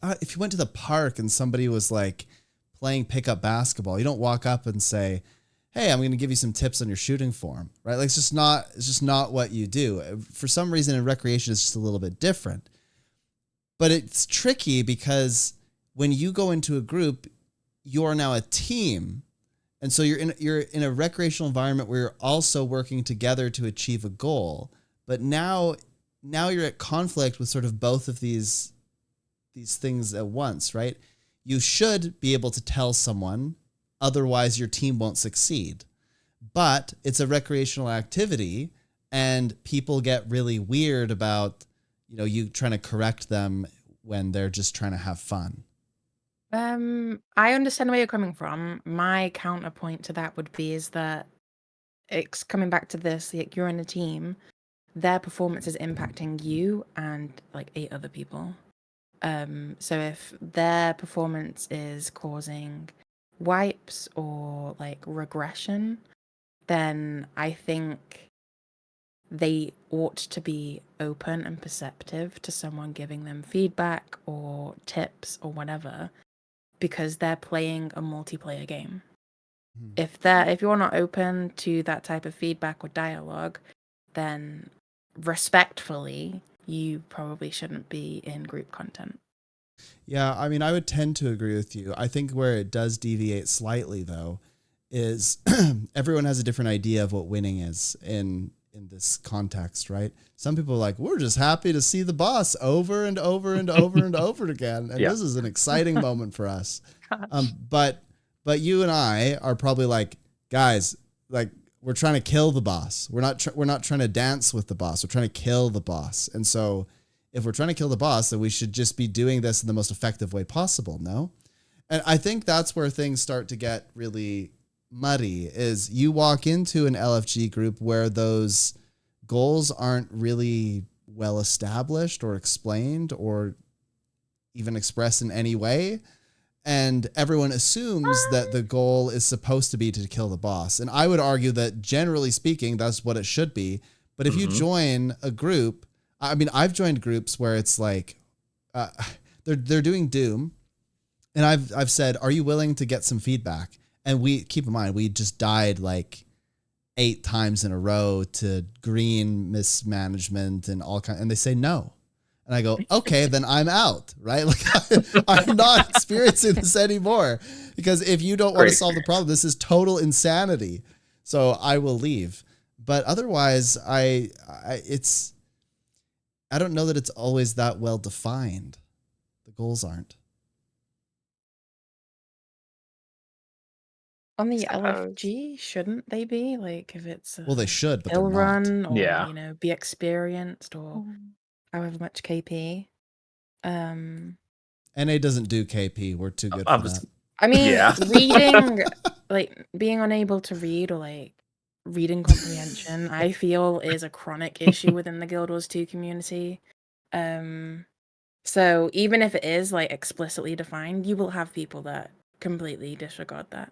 the park and somebody was like playing pickup basketball, you don't walk up and say, "Hey, I'm going to give you some tips on your shooting form," right? Like it's just not what you do. For some reason in recreation, it's just a little bit different. But it's tricky because when you go into a group, you are now a team. And so you're in a recreational environment where you're also working together to achieve a goal. But now you're at conflict with sort of both of these things at once, right? You should be able to tell someone, otherwise your team won't succeed. But it's a recreational activity and people get really weird about, you trying to correct them when they're just trying to have fun. I understand where you're coming from. My counterpoint to that would be is that it's coming back to this, like you're in a team, their performance is impacting you and like 8 other people. So if their performance is causing wipes or like regression, then I think they ought to be open and perceptive to someone giving them feedback or tips or whatever, because they're playing a multiplayer game. Hmm. If you're not open to that type of feedback or dialogue, then respectfully, you probably shouldn't be in group content. Yeah, I mean, I would tend to agree with you. I think where it does deviate slightly, though, is everyone has a different idea of what winning is in this context, right? Some people are like, we're just happy to see the boss over and over and over and over again, and Yeah. this is an exciting moment for us. Gosh. But you and I are probably like, guys, like we're trying to kill the boss. We're not trying to dance with the boss. We're trying to kill the boss. And so if we're trying to kill the boss, then we should just be doing this in the most effective way possible. No? And I think that's where things start to get really muddy is you walk into an LFG group where those goals aren't really well established or explained or even expressed in any way. And everyone assumes that the goal is supposed to be to kill the boss. And I would argue that generally speaking, that's what it should be. But if you Mhm. join a group, I mean, I've joined groups where it's like uh, they're doing Doom, and I've said, "Are you willing to get some feedback?" And we keep in mind we just died like 8 times in a row to green mismanagement and all kind, and they say no. And I go, okay, then I'm out, right? Like I'm not experiencing this anymore because if you don't want Great to solve the problem, this is total insanity. So I will leave. But otherwise, I don't know that it's always that well defined. The goals aren't. On the Suppose. LFG, shouldn't they be? Like, if it's Well, they should, but they're hill not. run or, Yeah. you know, be experienced or Mm. however much KP. NA doesn't do KP. We're too good I for was- that. I mean, Yeah. reading, like, being unable to read or, like, reading comprehension, I feel is a chronic issue within the Guild Wars 2 community. So even if it is, like, explicitly defined, you will have people that completely disregard that.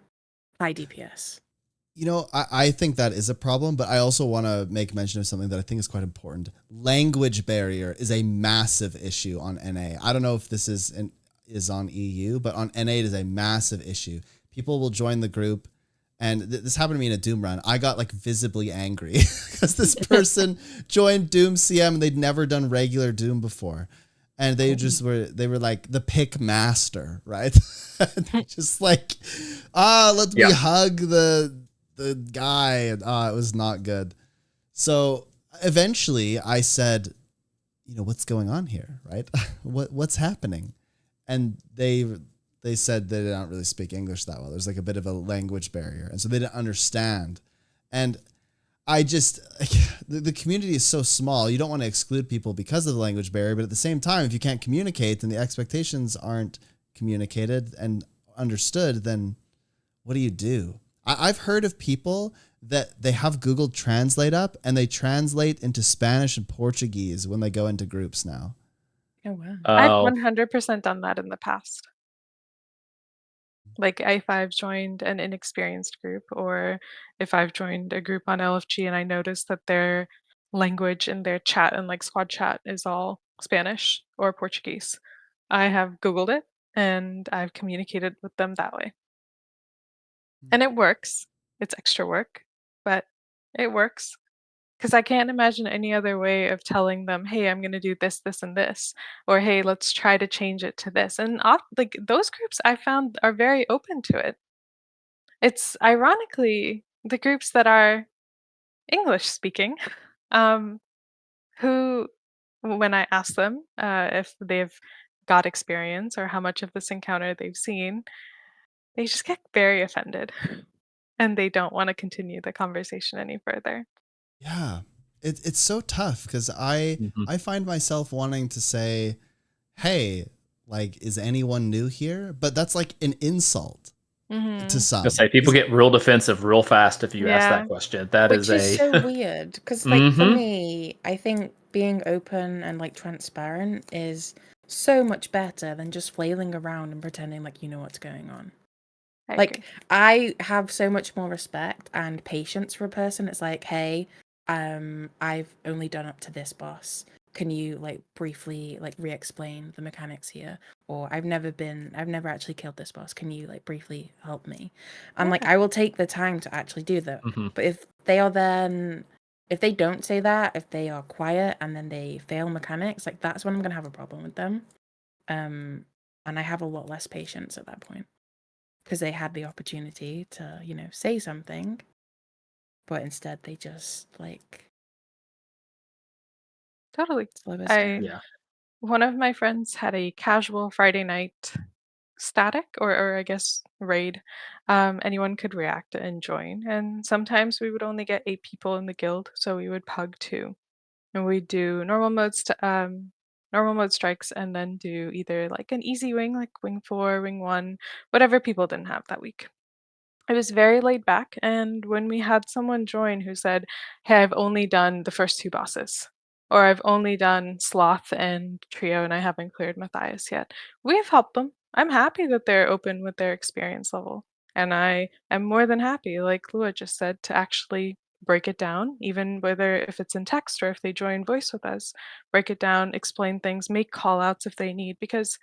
High DPS. You know, I think that is a problem, but I also want to make mention of something that I think is quite important. Language barrier is a massive issue on NA. I don't know if this is on EU, but on NA it is a massive issue. People will join the group, and this happened to me in a Doom run. I got like visibly angry because this person joined Doom CM and they'd never done regular Doom before. And they were like the pick master, right? Just like, let me hug the guy. And it was not good. So eventually I said, you know, what's going on here, right? What's happening? And they said they don't really speak English that well. There's like a bit of a language barrier. And so they didn't understand. And I just, the community is so small. You don't want to exclude people because of the language barrier. But at the same time, if you can't communicate, then the expectations aren't communicated and understood, then what do you do? I've heard of people that they have Google Translate up and they translate into Spanish and Portuguese when they go into groups now. Oh, wow. I've Oh, 100% done that in the past. Like if I've joined an inexperienced group, or if I've joined a group on LFG and I notice that their language in their chat and like squad chat is all Spanish or Portuguese, I have Googled it and I've communicated with them that way. And it works. It's extra work, but it works. Because I can't imagine any other way of telling them, hey, I'm going to do this, this, and this. Or hey, let's try to change it to this. And like those groups I found are very open to it. It's ironically the groups that are English speaking, um, who, when I ask them if they've got experience or how much of this encounter they've seen, they just get very offended and they don't want to continue the conversation any further. Yeah, it's so tough because I find myself wanting to say, hey, like, is anyone new here? But that's like an insult to some. I say people get real defensive real fast if you ask Yeah. that question. That Which is is so weird because, like, for me, I think being open and like transparent is so much better than just flailing around and pretending like you know what's going on. I Like, agree. I have so much more respect and patience for a person. It's like, hey, I've only done up to this boss. Can you like briefly like re-explain the mechanics here? Or I've never actually killed this boss. Can you like briefly help me? And like Yeah. I will take the time to actually do that. But if they don't say that, if they are quiet and then they fail mechanics, like that's when I'm gonna have a problem with them. And I have a lot less patience at that point. Because they had the opportunity to, you know, say something, but instead they just like Totally. slow us I down. Yeah. One of my friends had a casual Friday night static or I guess raid. Anyone could react and join. And sometimes we would only get 8 people in the guild, so we would pug 2. And we'd do normal mode strikes and then do either like an easy wing, like wing 4, wing 1, whatever people didn't have that week. It was very laid back, and when we had someone join who said, "Hey, I've only done the first 2 bosses," or "I've only done Sloth and Trio and I haven't cleared Matthias yet," we've helped them. I'm happy that they're open with their experience level, and I am more than happy, like Lua just said, to actually break it down, even whether if it's in text or if they join voice with us, break it down, explain things, make call outs if they need, because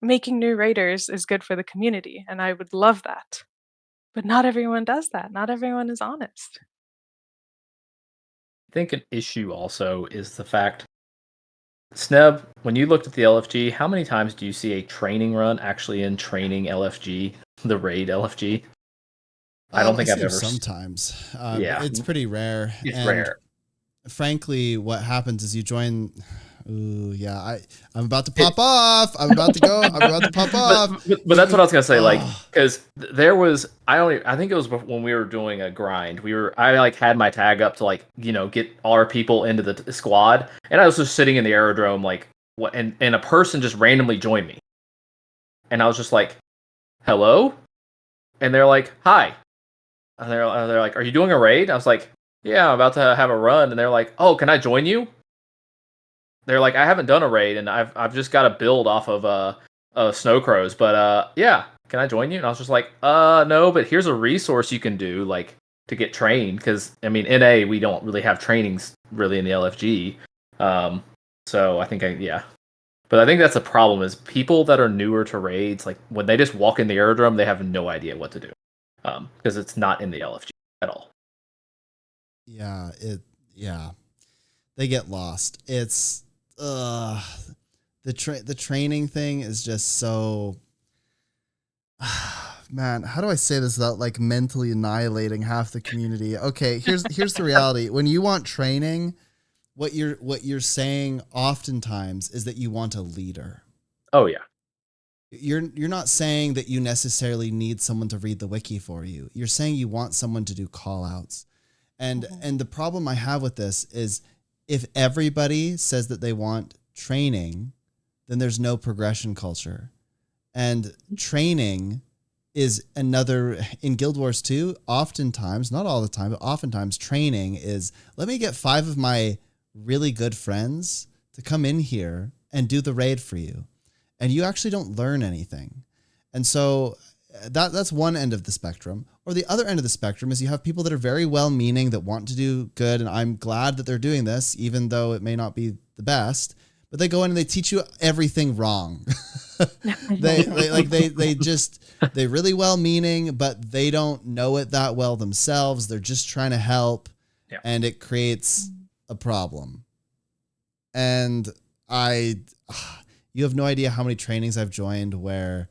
making new raiders is good for the community, and I would love that. But not everyone does that. Not everyone is honest. I think an issue also is the fact, Sneb, when you looked at the LFG, how many times do you see a training run actually in training LFG, the raid LFG? I don't think I I've see them ever. sometimes. Yeah, It's pretty rare. it's And rare. frankly, what happens is you join. Ooh, yeah, I'm about to pop off. I'm about to go. I'm about to pop off. But that's what I was gonna say. Like, Oh. because there was, I think it was when we were doing a grind. I like had my tag up to like, get all our people into the squad, and I was just sitting in the aerodrome, like, what, and a person just randomly joined me, and I was just like, hello, and they're like, hi, and they're like, are you doing a raid? I was like, yeah, I'm about to have a run, and they're like, oh, can I join you? They're like, I haven't done a raid, and I've just got a build off of Snow Crows, but yeah, can I join you? And I was just like, no, but here's a resource you can do, like, to get trained, because I mean, NA we don't really have trainings really in the LFG, so I think but I think that's a problem is people that are newer to raids, like when they just walk in the aerodrome, they have no idea what to do, because it's not in the LFG at all. Yeah, they get lost. It's the training thing is just so man, how do I say this without like mentally annihilating half the community? Okay, here's the reality. When you want training, what you're saying oftentimes is that you want a leader. Oh yeah. You're not saying that you necessarily need someone to read the wiki for you. You're saying you want someone to do call outs. And the problem I have with this is if everybody says that they want training, then there's no progression culture. And training is another, in Guild Wars 2, oftentimes, not all the time, but oftentimes training is, let me get 5 of my really good friends to come in here and do the raid for you. And you actually don't learn anything. And so that's one end of the spectrum. Or the other end of the spectrum is you have people that are very well-meaning that want to do good, and I'm glad that they're doing this, even though it may not be the best. But they go in and they teach you everything wrong. they really well-meaning, but they don't know it that well themselves. They're just trying to help, and it creates a problem. And you have no idea how many trainings I've joined where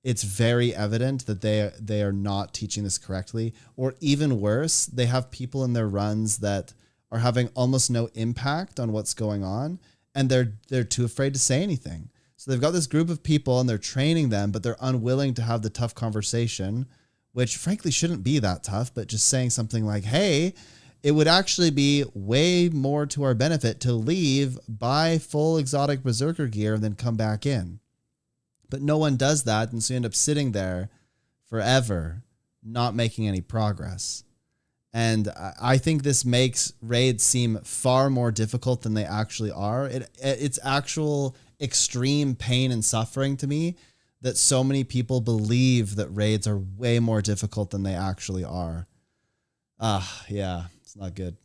it's very evident that they are not teaching this correctly, or even worse, they have people in their runs that are having almost no impact on what's going on, and they're too afraid to say anything. So they've got this group of people and they're training them, but they're unwilling to have the tough conversation, which frankly shouldn't be that tough, but just saying something like, hey, it would actually be way more to our benefit to leave, buy full exotic berserker gear, and then come back in. But no one does that, and so you end up sitting there forever, not making any progress. And I think this makes raids seem far more difficult than they actually are. It's actual extreme pain and suffering to me that so many people believe that raids are way more difficult than they actually are. Yeah, it's not good.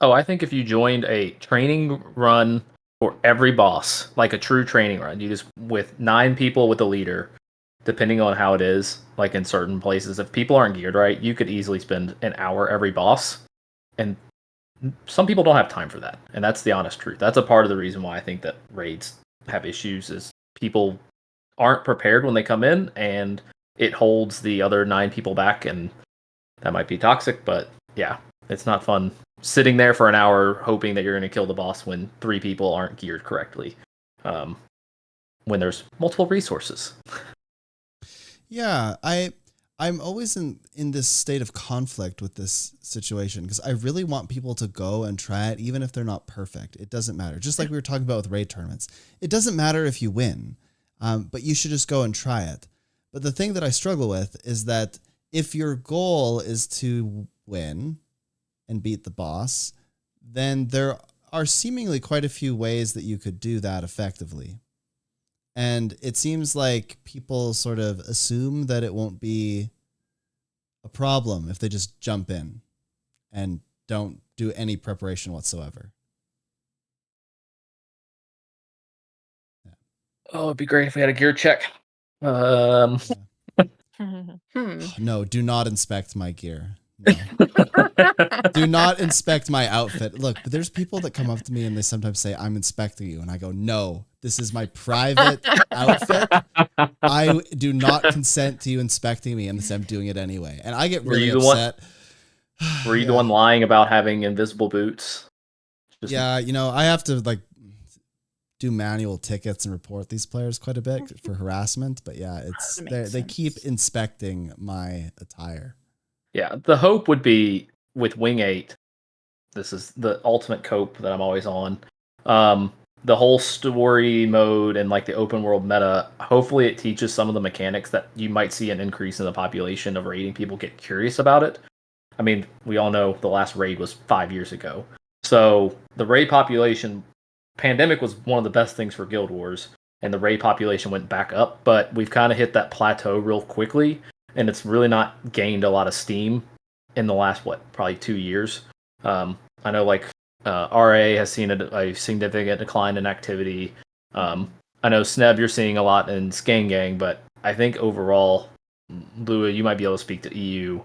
Oh, I think if you joined a training run for every boss, like a true training run, you just with 9 people with a leader, depending on how it is, like in certain places, if people aren't geared right, you could easily spend an hour every boss. And some people don't have time for that. And that's the honest truth. That's a part of the reason why I think that raids have issues is people aren't prepared when they come in, and it holds the other 9 people back, and that might be toxic, but yeah, it's not fun sitting there for an hour hoping that you're going to kill the boss when 3 people aren't geared correctly, when there's multiple resources. Yeah, I'm always in this state of conflict with this situation because I really want people to go and try it, even if they're not perfect. It doesn't matter. Just like we were talking about with raid tournaments, it doesn't matter if you win, but you should just go and try it. But the thing that I struggle with is that if your goal is to win and beat the boss, then there are seemingly quite a few ways that you could do that effectively. And it seems like people sort of assume that it won't be a problem if they just jump in and don't do any preparation whatsoever. Yeah. Oh, it'd be great if we had a gear check. No, do not inspect my gear. No. Do not inspect my outfit. Look, there's people that come up to me and they sometimes say, I'm inspecting you. And I go, no, this is my private outfit. I do not consent to you inspecting me, and I'm doing it anyway. And I get really upset. Were you the one lying about having invisible boots? Yeah, I have to like do manual tickets and report these players quite a bit for harassment. But yeah, they keep inspecting my attire. Yeah, the hope would be with Wing 8. This is the ultimate cope that I'm always on. The whole story mode and like the open world meta, hopefully it teaches some of the mechanics that you might see an increase in the population of raiding. People get curious about it. I mean, we all know the last raid was 5 years ago. So the raid population, pandemic was one of the best things for Guild Wars, and the raid population went back up, but we've kind of hit that plateau real quickly, and it's really not gained a lot of steam in the last, probably 2 years. I know like RA has seen a significant decline in activity. I know Sneb, you're seeing a lot in Scan Gang, but I think overall, Lua, you might be able to speak to EU.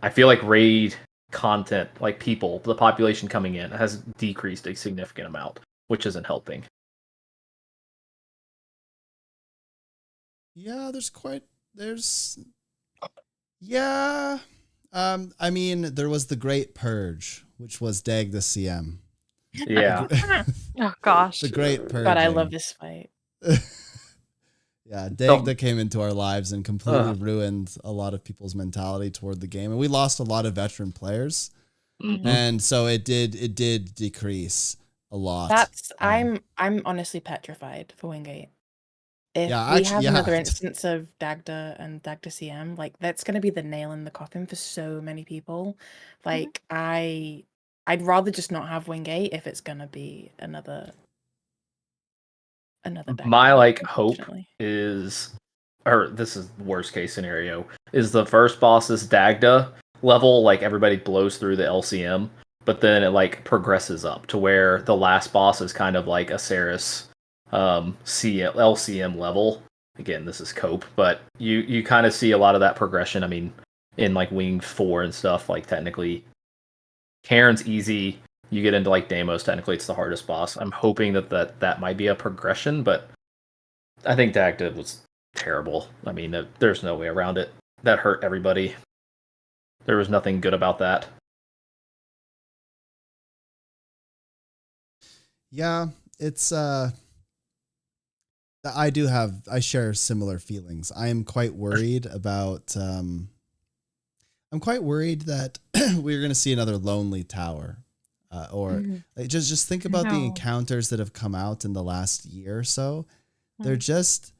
I feel like raid content, like people, the population coming in, has decreased a significant amount, which isn't helping. Yeah, yeah. I mean, there was the Great Purge, which was Dag the CM. Yeah. Oh gosh. The Great Purge. God, I love this fight. Yeah, Dagda came into our lives and completely ruined a lot of people's mentality toward the game, and we lost a lot of veteran players, and so it did decrease a lot. I'm honestly petrified for Wingate. If Yeah, we have another instance of Dagda and Dagda CM, like that's going to be the nail in the coffin for so many people. Like I'd rather just not have Wingate if it's going to be another Dagda, my like hope is, or this is worst case scenario, is the first boss's Dagda level, like everybody blows through the LCM, but then it like progresses up to where the last boss is kind of like a Ceres LCM level. Again, this is cope, but you kind of see a lot of that progression. I mean, in like Wing 4 and stuff, like technically Karen's easy. You get into like Deimos, technically it's the hardest boss. I'm hoping that might be a progression, but I think Dagda was terrible. I mean, there's no way around it. That hurt everybody. There was nothing good about that. Yeah, it's I share similar feelings. I am quite worried about I'm quite worried that we're going to see another Lonely Tower. Like, just think about the encounters that have come out in the last year or so. They're just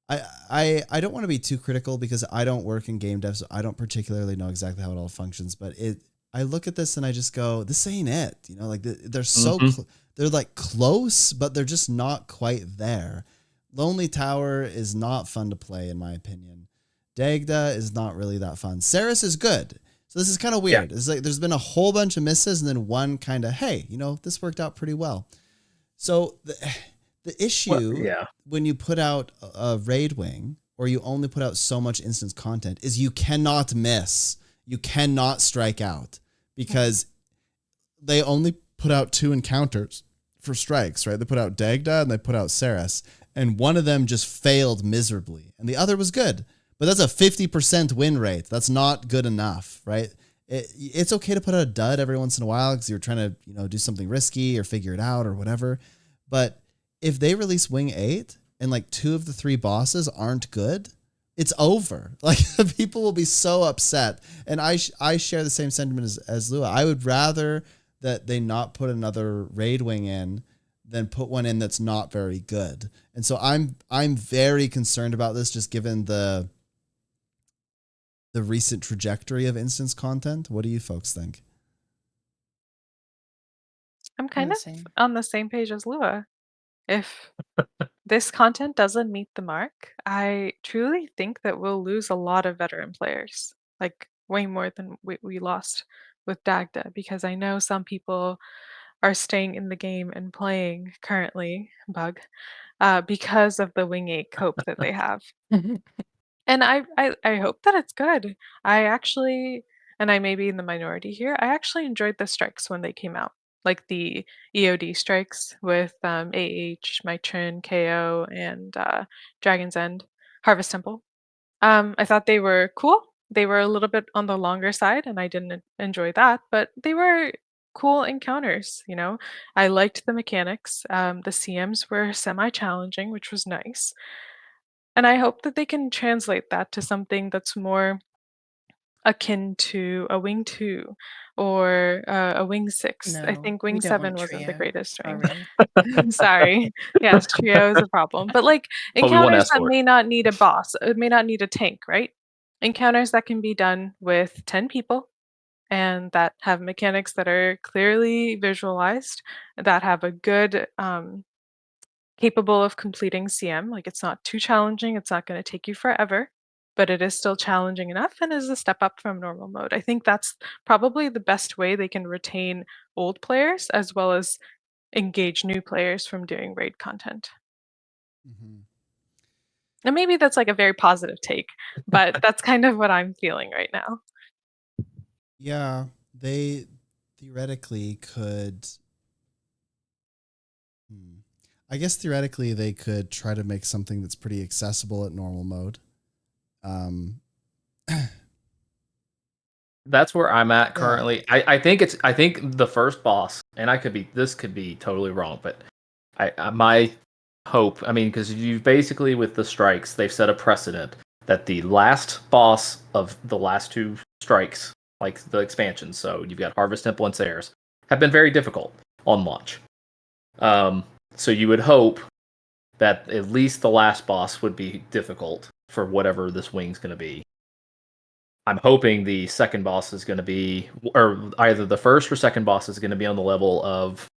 I don't want to be too critical because I don't work in game dev, so I don't particularly know exactly how it all functions, but I look at this and I just go, this ain't it. Like they're so they're like close, but they're just not quite there. Lonely Tower is not fun to play in my opinion. Dagda is not really that fun. Ceres is good. So this is kind of weird. Yeah. It's like there's been a whole bunch of misses and then one kind of, hey, this worked out pretty well. So the issue when you put out a raid wing or you only put out so much instance content is you cannot miss. You cannot strike out because they only put out 2 encounters for strikes, right? They put out Dagda and they put out Ceres, and one of them just failed miserably and the other was good. But that's a 50% win rate. That's not good enough, right? It's okay to put out a dud every once in a while because you're trying to, do something risky or figure it out or whatever. But if they release Wing 8 and like 2 of the 3 bosses aren't good, it's over. Like people will be so upset. And I share the same sentiment as Lua. I would rather that they not put another raid wing in than put one in that's not very good. And so I'm very concerned about this just given the recent trajectory of instance content. What do you folks think? I'm kind of on the same page as Lua. If this content doesn't meet the mark, I truly think that we'll lose a lot of veteran players, like way more than we lost with Dagda, because I know some people are staying in the game and playing currently, because of the Wing 8 cope that they have. And I hope that it's good. I actually, and I may be in the minority here, I actually enjoyed the strikes when they came out, like the EOD strikes with AH, Mitrin, KO, and Dragon's End, Harvest Temple. I thought they were cool. They were a little bit on the longer side, and I didn't enjoy that, but they were cool encounters, you know? I liked the mechanics. The CMs were semi-challenging, which was nice. And I hope that they can translate that to something that's more akin to a Wing 2 or a Wing 6. I No, think we Wing don't 7 want wasn't the trio. greatest wing. Sorry. Sorry. Yes, trio is a problem. But like But we want encounters that escort. may not need a boss, it may not need a tank, right? Encounters that can be done with 10 people and that have mechanics that are clearly visualized, that have a good capable of completing CM. Like it's not too challenging, it's not going to take you forever, but it is still challenging enough and is a step up from normal mode. I think that's probably the best way they can retain old players as well as engage new players from doing raid content. Mhm. And maybe that's like a very positive take, but that's kind of what I'm feeling right now. Yeah, they theoretically could. I guess theoretically they could try to make something that's pretty accessible at normal mode. Um, That's where I'm at Yeah. currently. I think the first boss, and this could be totally wrong, but my hope, I mean, because you basically with the strikes, they've set a precedent that the last boss of the last two strikes, like the expansions, so you've got Harvest Temple and Sayers, have been very difficult on launch. So you would hope that at least the last boss would be difficult for whatever this wing's going to be. I'm hoping the second boss is going to be, or either the first or second boss is going to be on the level of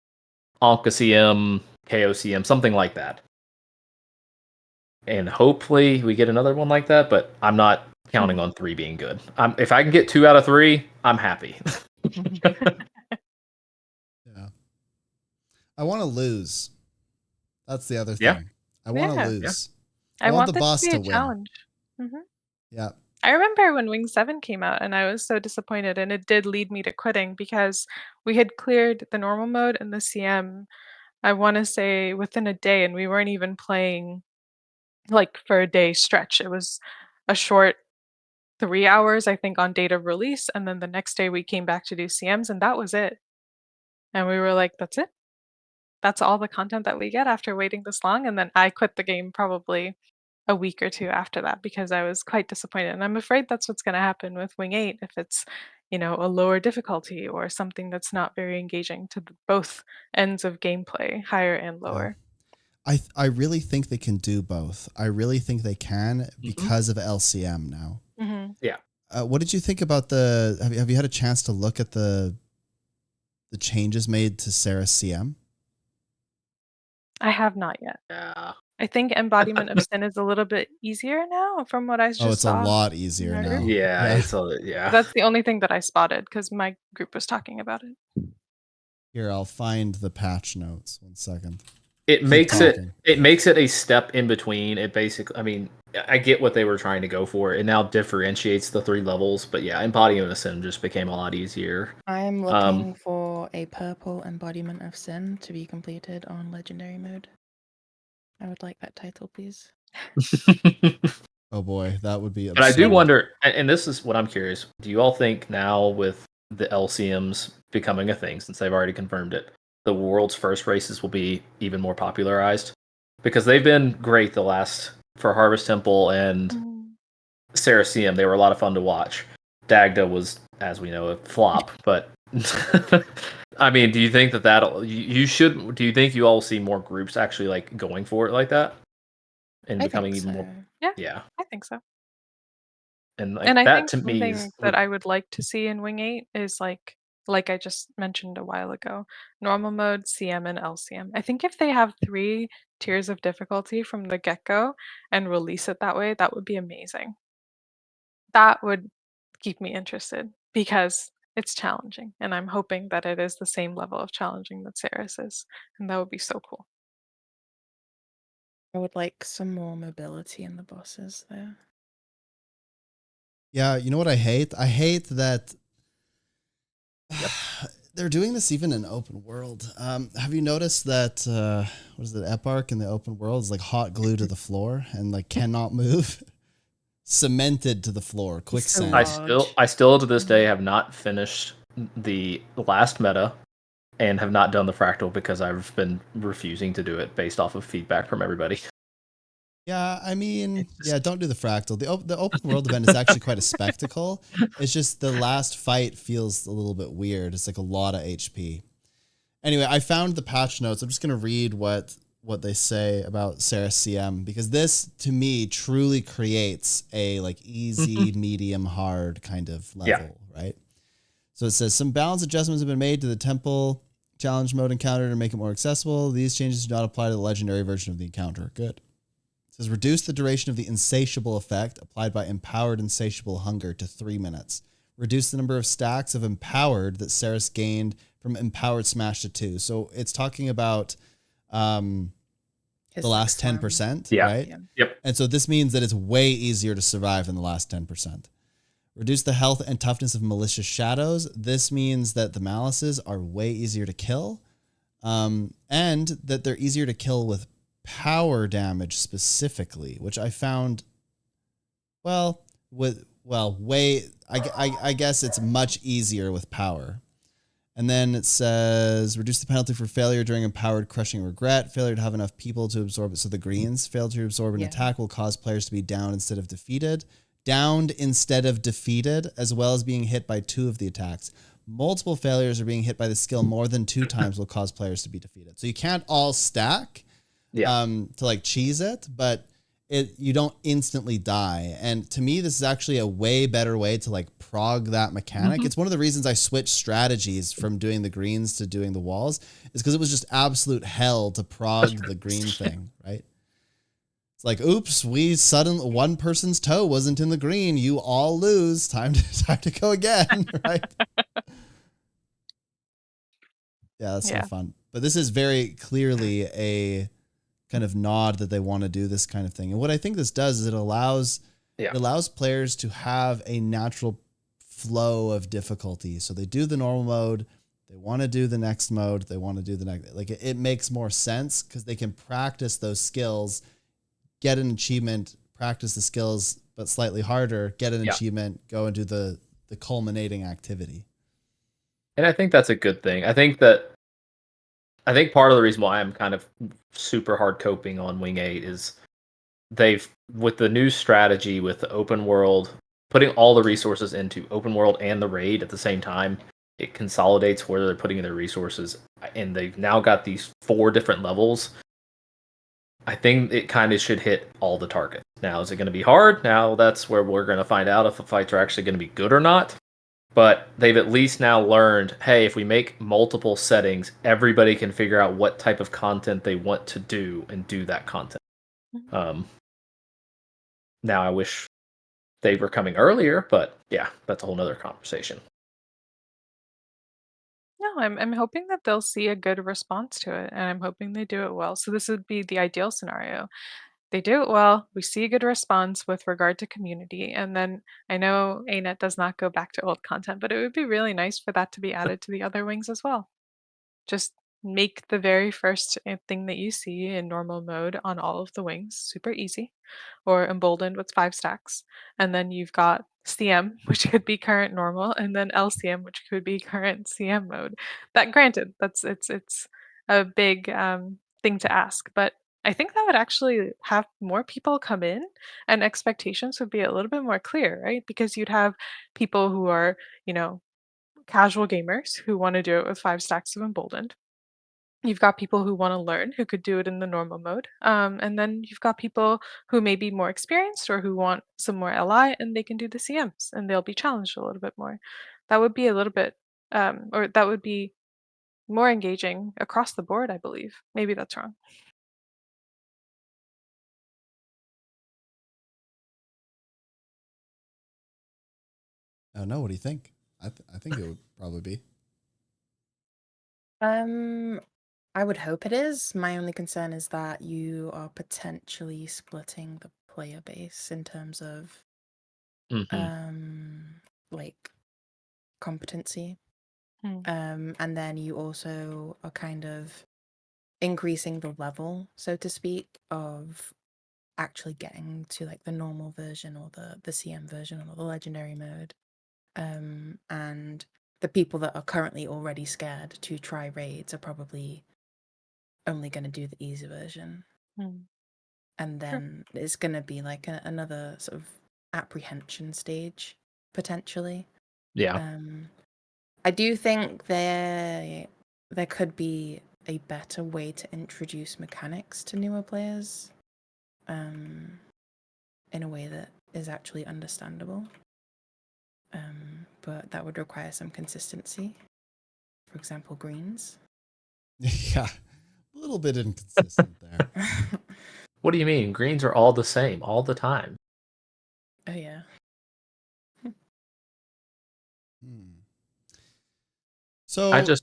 OncaCM, KOCM, something like that. And hopefully we get another one like that, but I'm not counting on 3 being good. If I can get 2 out of 3, I'm happy. Yeah. I want to lose. That's the other Yeah. thing. I want to Yeah. lose. I want want the this boss to be to a win. challenge. Mhm. Yeah. I remember when Wing 7 came out and I was so disappointed, and it did lead me to quitting because we had cleared the normal mode and the CM, I want to say within a day, and we weren't even playing like for a day stretch. It was a short 3 hours, I think, on date of release. And then the next day we came back to do CMs, and that was it. And we were like, that's it. That's all the content that we get after waiting this long. And then I quit the game probably a week or 2 after that because I was quite disappointed, and I'm afraid that's what's gonna happen with Wing 8 if it's, you know, a lower difficulty or something that's not very engaging to both ends of gameplay, higher and Yeah. lower. I really think they can do both. I really think they can Mm-hmm. because of LCM now. Mhm. Yeah. What did you think about have you had a chance to look at the changes made to Sarah's CM? I have not yet. Yeah. I think Embodiment of Sin is a little bit easier now from what I Oh, just it's a saw lot in easier our now. group. Yeah. Yeah. That's the only thing that I spotted because my group was talking about it. Here, I'll find the patch notes. 1 second. It Keep makes talking. it makes it a step in between. It basically, I mean, I get what they were trying to go for. It now differentiates the 3 levels, but yeah, Embodiment of Sin just became a lot easier. I'm looking for a purple embodiment of sin to be completed on legendary mode. I would like that title, please. Oh boy, that would be absurd. But I do wonder, and this is what I'm curious. Do you all think now with the LCMs becoming a thing, since they've already confirmed it, the world's first races will be even more popularized? Because they've been great the last for Harvest Temple and Mm. Seracium. They were a lot of fun to watch. Dagda was, as we know, a flop. But I mean, do you think that'll you should? Do you think you all see more groups actually like going for it like that and I becoming think even so. more? Yeah, Yeah, I think so. and like And I that think to me is something that I would like to see in Wing 8 is like I just mentioned a while ago, normal mode, CM, and LCM. I think if they have 3 tiers of difficulty from the get-go and release it that way, that would be amazing. That would keep me interested because it's challenging, and I'm hoping that it is the same level of challenging that Ceres is, and that would be so cool. I would like some more mobility in the bosses there. Yeah, you know what I hate? I hate that they're doing this even in open world. Have you noticed that what is it, Eparch in the open world is like hot glue to the floor and like cannot move? cemented to the floor. Quicksand. I still to this day have not finished the last meta and have not done the fractal because I've been refusing to do it based off of feedback from everybody. Yeah, I mean, don't do the fractal. The open world event is actually quite a spectacle. It's just the last fight feels a little bit weird. It's like a lot of HP. Anyway, I found the patch notes. I'm just gonna read what they say about Ceres CM, because this to me truly creates a like easy, medium, hard kind of level, right? So it says some balance adjustments have been made to the temple challenge mode encounter to make it more accessible. These changes do not apply to the legendary version of the encounter. Good. It says reduce the duration of the insatiable effect applied by empowered insatiable hunger to 3 minutes. Reduce the number of stacks of empowered that Ceres gained from empowered smash to 2. So it's talking about the last 10%, right? Yeah. Yep. And so this means that it's way easier to survive in the last 10%. Reduce the health and toughness of malicious shadows. This means that the malices are way easier to kill, and that they're easier to kill with power damage specifically, which I found, I guess it's much easier with power. And then it says, reduce the penalty for failure during empowered crushing regret. Failure to have enough people to absorb it. So the greens fail to absorb an attack will cause players to be downed instead of defeated. Downed instead of defeated, as well as being hit by 2 of the attacks. Multiple failures or being hit by the skill more than 2 times will cause players to be defeated. So you can't all stack to like cheese it, but you don't instantly die. And to me, this is actually a way better way to like prog that mechanic. It's one of the reasons I switched strategies from doing the greens to doing the walls, is because it was just absolute hell to prog the green thing, right? It's like, oops, one person's toe wasn't in the green. You all lose. Time to go again, right? Yeah, that's some fun. But this is very clearly a kind of nod that they want to do this kind of thing. And what I think this does is it allows players to have a natural flow of difficulty. So they do the normal mode, they want to do the next mode, they want to do the next, like it makes more sense because they can practice those skills, get an achievement, practice the skills, but slightly harder, get an achievement, go and do the culminating activity. And I think that's a good thing. I think part of the reason why I'm kind of super hard coping on Wing 8 is with the new strategy with the open world, putting all the resources into open world and the raid at the same time, it consolidates where they're putting their resources. And they've now got these 4 different levels. I think it kind of should hit all the targets. Now, is it going to be hard? Now, that's where we're going to find out if the fights are actually going to be good or not. But they've at least now learned, hey, if we make multiple settings, everybody can figure out what type of content they want to do and do that content. Now, I wish they were coming earlier, but yeah, that's a whole nother conversation. No, I'm hoping that they'll see a good response to it, and I'm hoping they do it well. So this would be the ideal scenario. They do it well, we see a good response with regard to community, and then I know ANET does not go back to old content, but it would be really nice for that to be added to the other wings as well. Just make the very first thing that you see in normal mode on all of the wings super easy, or emboldened with 5 stacks. And then you've got CM, which could be current normal, and then LCM, which could be current CM mode. That granted, it's a big thing to ask, but I think that would actually have more people come in, and expectations would be a little bit more clear, right? Because you'd have people who are, casual gamers who want to do it with 5 stacks of emboldened. You've got people who want to learn who could do it in the normal mode. And then you've got people who may be more experienced or who want some more LI and they can do the CMs and they'll be challenged a little bit more. That would be a little bit, or that would be more engaging across the board, I believe. Maybe that's wrong. I don't know. What do you think? I think it would probably be. I would hope it is. My only concern is that you are potentially splitting the player base in terms of like competency. And then you also are kind of increasing the level, so to speak, of actually getting to like the normal version or the CM version or the legendary mode. And the people that are currently already scared to try raids are probably only going to do the easy version. And then it's going to be like another sort of apprehension stage, potentially. Yeah. I do think there could be a better way to introduce mechanics to newer players, in a way that is actually understandable. But that would require some consistency. For example, greens. Yeah, a little bit inconsistent there. What do you mean? Greens are all the same all the time. Oh yeah. So I just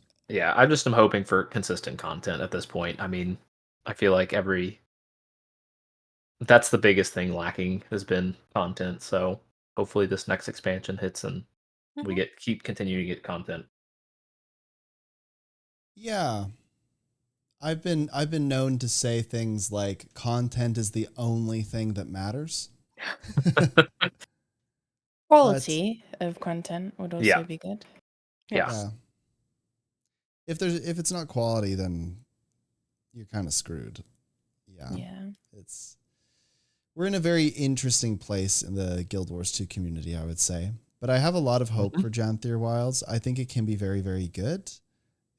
am hoping for consistent content at this point. I mean, I feel like that's the biggest thing lacking has been content. So hopefully this next expansion hits and we keep continuing to get content. yeah, I've been known to say things like content is the only thing that matters. Quality of content would also Yeah. be good. Yeah. If it's not quality, then you're kind of screwed. Yeah. We're in a very interesting place in the Guild Wars 2 community, I would say. But I have a lot of hope for Janthier Wilds. I think it can be very, very good.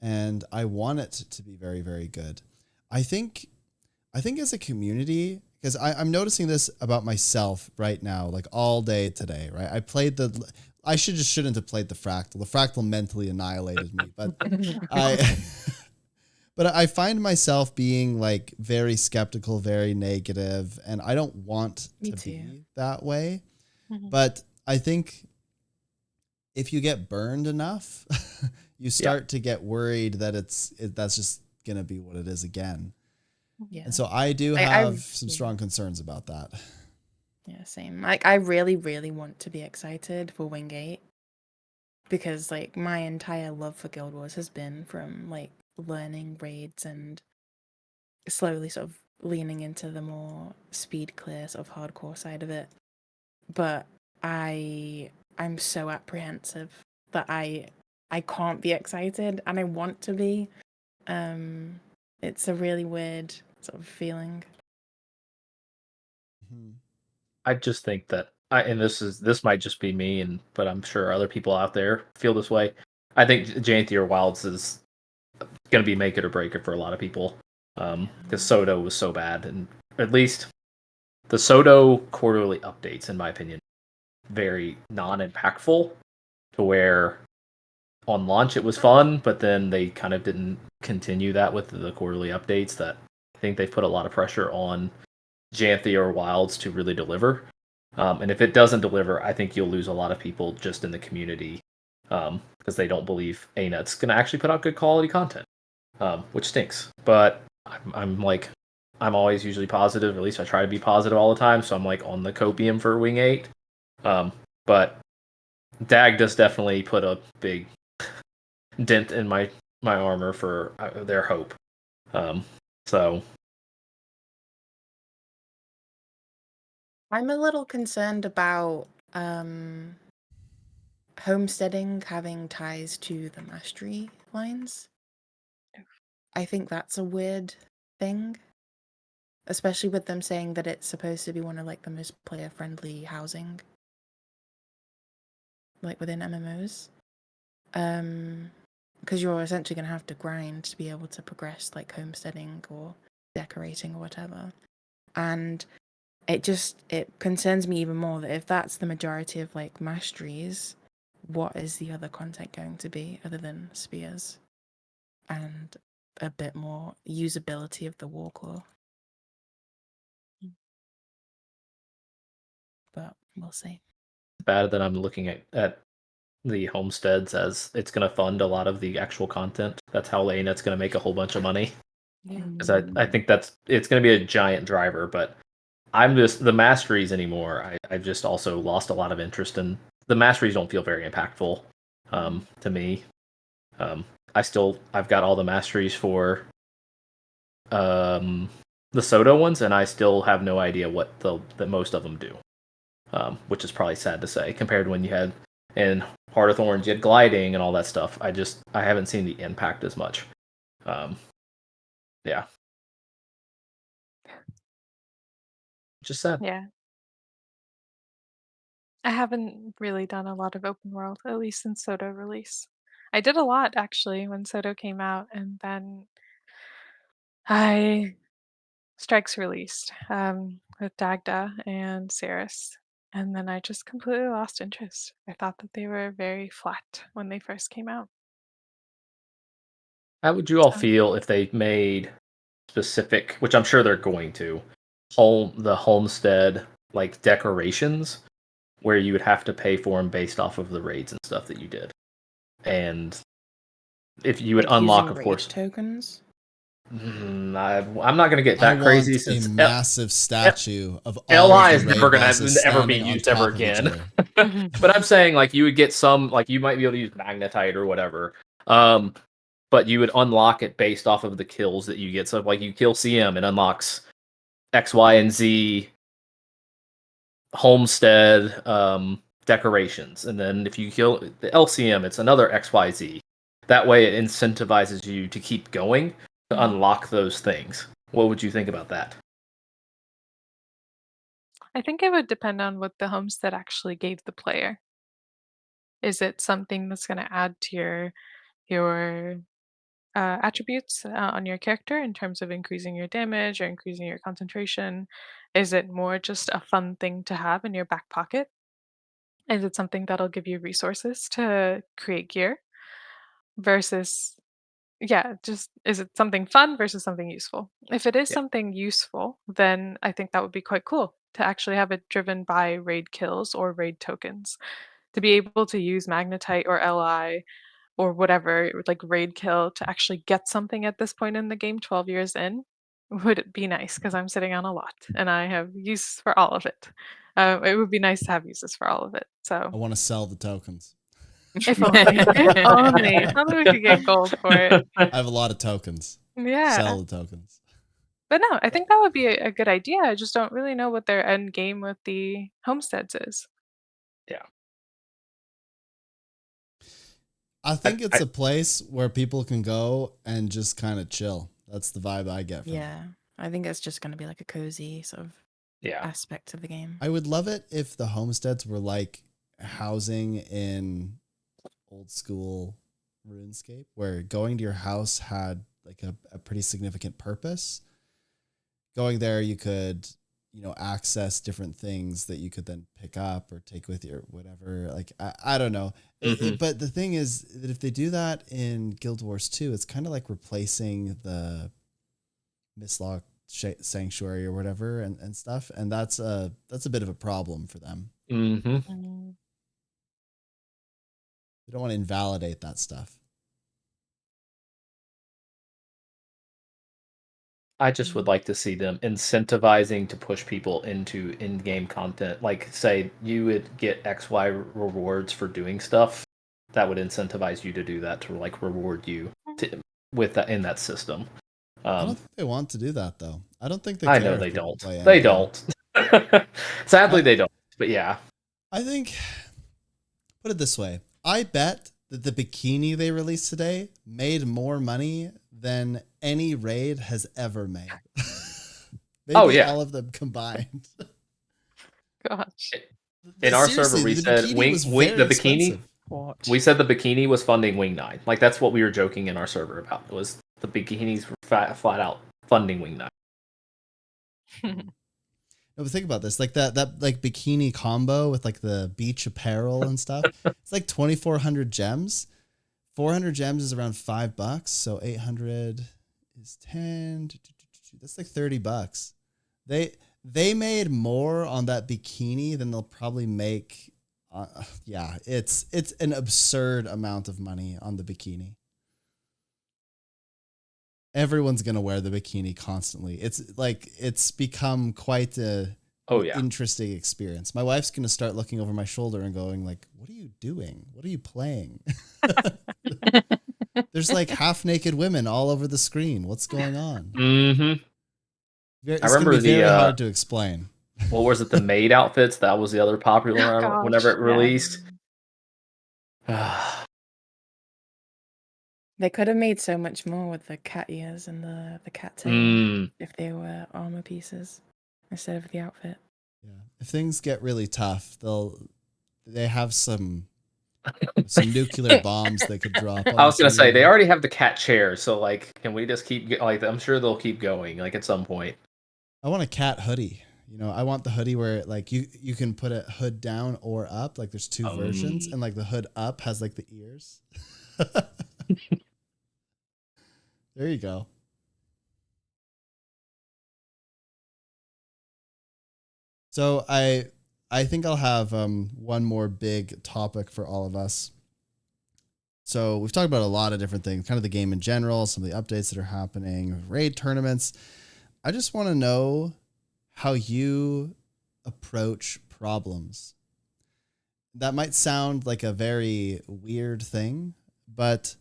And I want it to be very, very good. I think as a community, because I'm noticing this about myself right now, like all day today, right? I shouldn't have played the fractal. The fractal mentally annihilated me, but but I find myself being like very skeptical, very negative, and I don't want to be that way. But I think if you get burned enough, you start to get worried that that's just going to be what it is again. Yeah. And so I do have some strong concerns about that. Yeah, same. Like I really, really want to be excited for Wing 8 because like my entire love for Guild Wars has been from like learning raids and slowly sort of leaning into the more speed clear sort of hardcore side of it. But I'm so apprehensive that I can't be excited and I want to be. It's a really weird sort of feeling. I just think that and this might just be me, but I'm sure other people out there feel this way. I think Janthier Wilds is going to be make it or break it for a lot of people, because Soto was so bad, and at least the Soto quarterly updates, in my opinion, very non-impactful. To where on launch it was fun, but then they kind of didn't continue that with the quarterly updates. That I think they've put a lot of pressure on Janthier Wilds to really deliver. And if it doesn't deliver, I think you'll lose a lot of people just in the community, because they don't believe ANET's going to actually put out good quality content, which stinks. But I'm always usually positive. At least I try to be positive all the time. So I'm like on the copium for Wing 8. But DAG does definitely put a big dent in my armor for their hope. So I'm a little concerned about Homesteading having ties to the mastery lines. I think that's a weird thing, especially with them saying that it's supposed to be one of like the most player-friendly housing, like within MMOs. Because you're essentially going to have to grind to be able to progress like homesteading or decorating or whatever. And it concerns me even more that if that's the majority of like masteries, what is the other content going to be other than spears and a bit more usability of the warclaw? But we'll see. bad that I'm looking at the homesteads as it's going to fund a lot of the actual content. That's how ANET's going to make a whole bunch of money. Because I think it's going to be a giant driver. But I'm just the masteries anymore. I've just also lost a lot of interest in the masteries. Don't feel very impactful to me. I've got all the masteries for the Soto ones, and I still have no idea what the most of them do, which is probably sad to say compared to when you had in Heart of Thorns, you had gliding and all that stuff. I haven't seen the impact as much. Yeah, just sad. Yeah. I haven't really done a lot of open world, at least since Soto release. I did a lot actually when Soto came out, and then I Strikes released with Dagda and Saris, and then I just completely lost interest. I thought that they were very flat when they first came out. How would you all So feel if they made specific, which I'm sure they're going to, the homestead like decorations, where you would have to pay for them based off of the raids and stuff that you did, and if you would Like unlock, using of raid course. tokens. I'm not going to get I that crazy want a since massive statue of all LI of is the never raid going bosses to ever be standing on used top ever of each again. other. But I'm saying like you would get some, like you might be able to use magnetite or whatever. But you would unlock it based off of the kills that you get. So like you kill CM, it unlocks X, Y, and Z homestead decorations, and then if you kill the LCM, it's another XYZ. That way, it incentivizes you to keep going to unlock those things. What would you think about that? I think it would depend on what the homestead actually gave the player. Is it something that's going to add to your attributes on your character in terms of increasing your damage or increasing your concentration? Is it more just a fun thing to have in your back pocket? Is it something that'll give you resources to create gear versus, yeah, just is it something fun versus something useful? If it is Yeah, something useful, then I think that would be quite cool to actually have it driven by raid kills or raid tokens. To be able to use magnetite or li or whatever, like raid kill, to actually get something at this point in the game 12 years in would be nice because I'm sitting on a lot and I have uses for all of it. It would be nice to have uses for all of it. I So want to sell the tokens. if only, if only we could get gold for it. I have a lot of tokens. Yeah. Sell the tokens. But no, I think that would be a good idea. I just don't really know what their end game with the homesteads is. yeah. I think it's I a place where people can go and just kind of chill. That's the vibe I get from it. Yeah, I think it's just going to be like a cozy sort of yeah. aspect of the game. I would love it if the homesteads were like housing in old school RuneScape, where going to your house had like a pretty significant purpose. Going there, you could, access different things that you could then pick up or take with you or whatever. Like, I don't know. But the thing is that if they do that in Guild Wars 2, it's kind of like replacing the Mistlock Sanctuary or whatever and stuff. And that's a bit of a problem for them. Mm-hmm. Mm. They don't want to invalidate that stuff. I just would like to see them incentivizing to push people into in-game content. Like, say you would get XY rewards for doing stuff, that would incentivize you to do that, to like reward you with that in that system. I don't think they want to do that though. I don't think they I care know if they people don't. play They endgame. don't. Sadly, they don't. But yeah, I think, put it this way. I bet that the bikini they released today made more money than any raid has ever made. Maybe Oh, yeah. all of them combined. Gosh. in our server Seriously, we the said bikini was the very bikini. expensive. What? We said the bikini was funding Wing 9. Like that's what we were joking in our server about. It was the bikinis were flat out funding Wing 9. No, but think about this, like that like bikini combo with like the beach apparel and stuff. It's like 2,400 gems. 400 gems is around $5, so 800 is 10. That's like $30. They made more on that bikini than they'll probably make. Yeah, it's an absurd amount of money on the bikini. Everyone's gonna wear the bikini constantly. It's become quite an interesting experience. My wife's gonna start looking over my shoulder and going like, "What are you doing? What are you playing?" There's like half naked women all over the screen. What's going on? Mm-hmm. It's I going to remember be very the hard to explain. what was it? The maid outfits. That was the other popular Oh one whenever gosh, it yeah. released. They could have made so much more with the cat ears and the cat tail Mm. if they were armor pieces instead of the outfit. Yeah. If things get really tough, they have some nuclear bombs they could drop on I the was gonna say they community. already have the cat chair, so like, can we just keep like? I'm sure they'll keep going like at some point. I want a cat hoodie. I want the hoodie where like you can put a hood down or up. Like there's two versions, and like the hood up has like the ears. There you go. So I think I'll have one more big topic for all of us. So we've talked about a lot of different things, kind of the game in general, some of the updates that are happening, raid tournaments. I just want to know how you approach problems. That might sound like a very weird thing, but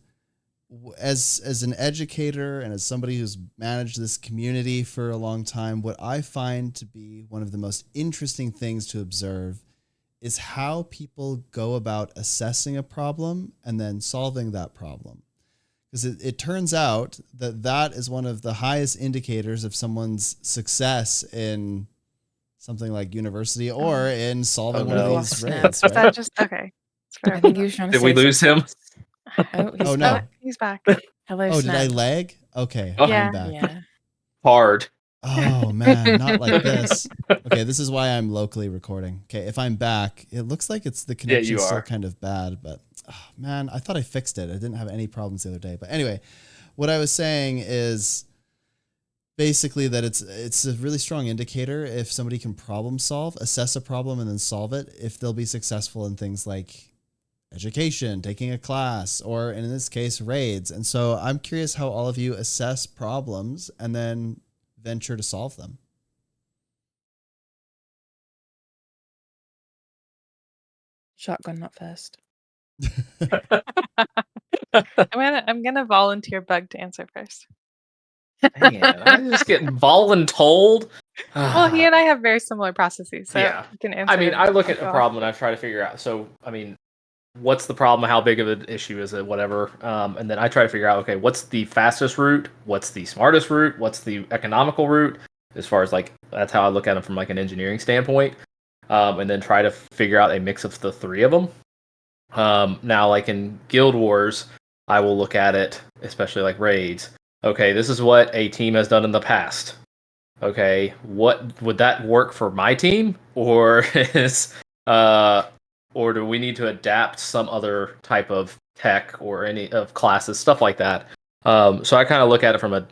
as an educator and as somebody who's managed this community for a long time, what I find to be one of the most interesting things to observe is how people go about assessing a problem and then solving that problem. Because it turns out that is one of the highest indicators of someone's success in something like university or in solving one of these Lost now. raids, Is right? that just okay? It's I fair. think he was trying to Did we say lose him? success. Oh, he's Oh, Oh, no. he's back. Hello, Oh, did I Snap. lag? Okay, Oh. Yeah. I'm back. Yeah. Hard. Oh man, not like this. Okay, this is why I'm locally recording. Okay, if I'm back, it looks like the connection's you still are. kind of bad, but man, I thought I fixed it. I didn't have any problems the other day. But anyway, what I was saying is basically that it's a really strong indicator if somebody can problem solve, assess a problem and then solve it, if they'll be successful in things like education, taking a class, or in this case, raids. And so I'm curious how all of you assess problems and then venture to solve them. Shotgun, not first. I'm gonna volunteer Bug to answer first. Man, I'm just getting voluntold. Well, he and I have very similar processes, so Yeah. you can answer. I mean, I look I'll at a go problem and I try to figure out. So, I mean, what's the problem? How big of an issue is it? Whatever. And then I try to figure out, okay, what's the fastest route? What's the smartest route? What's the economical route? As far as like, that's how I look at them from like an engineering standpoint. And then try to figure out a mix of the three of them. Now, like in Guild Wars, I will look at it, especially like raids. Okay, this is what a team has done in the past. Okay, what would that work for my team, or is or do we need to adapt some other type of tech or any of classes, stuff like that? So I kind of look at it from a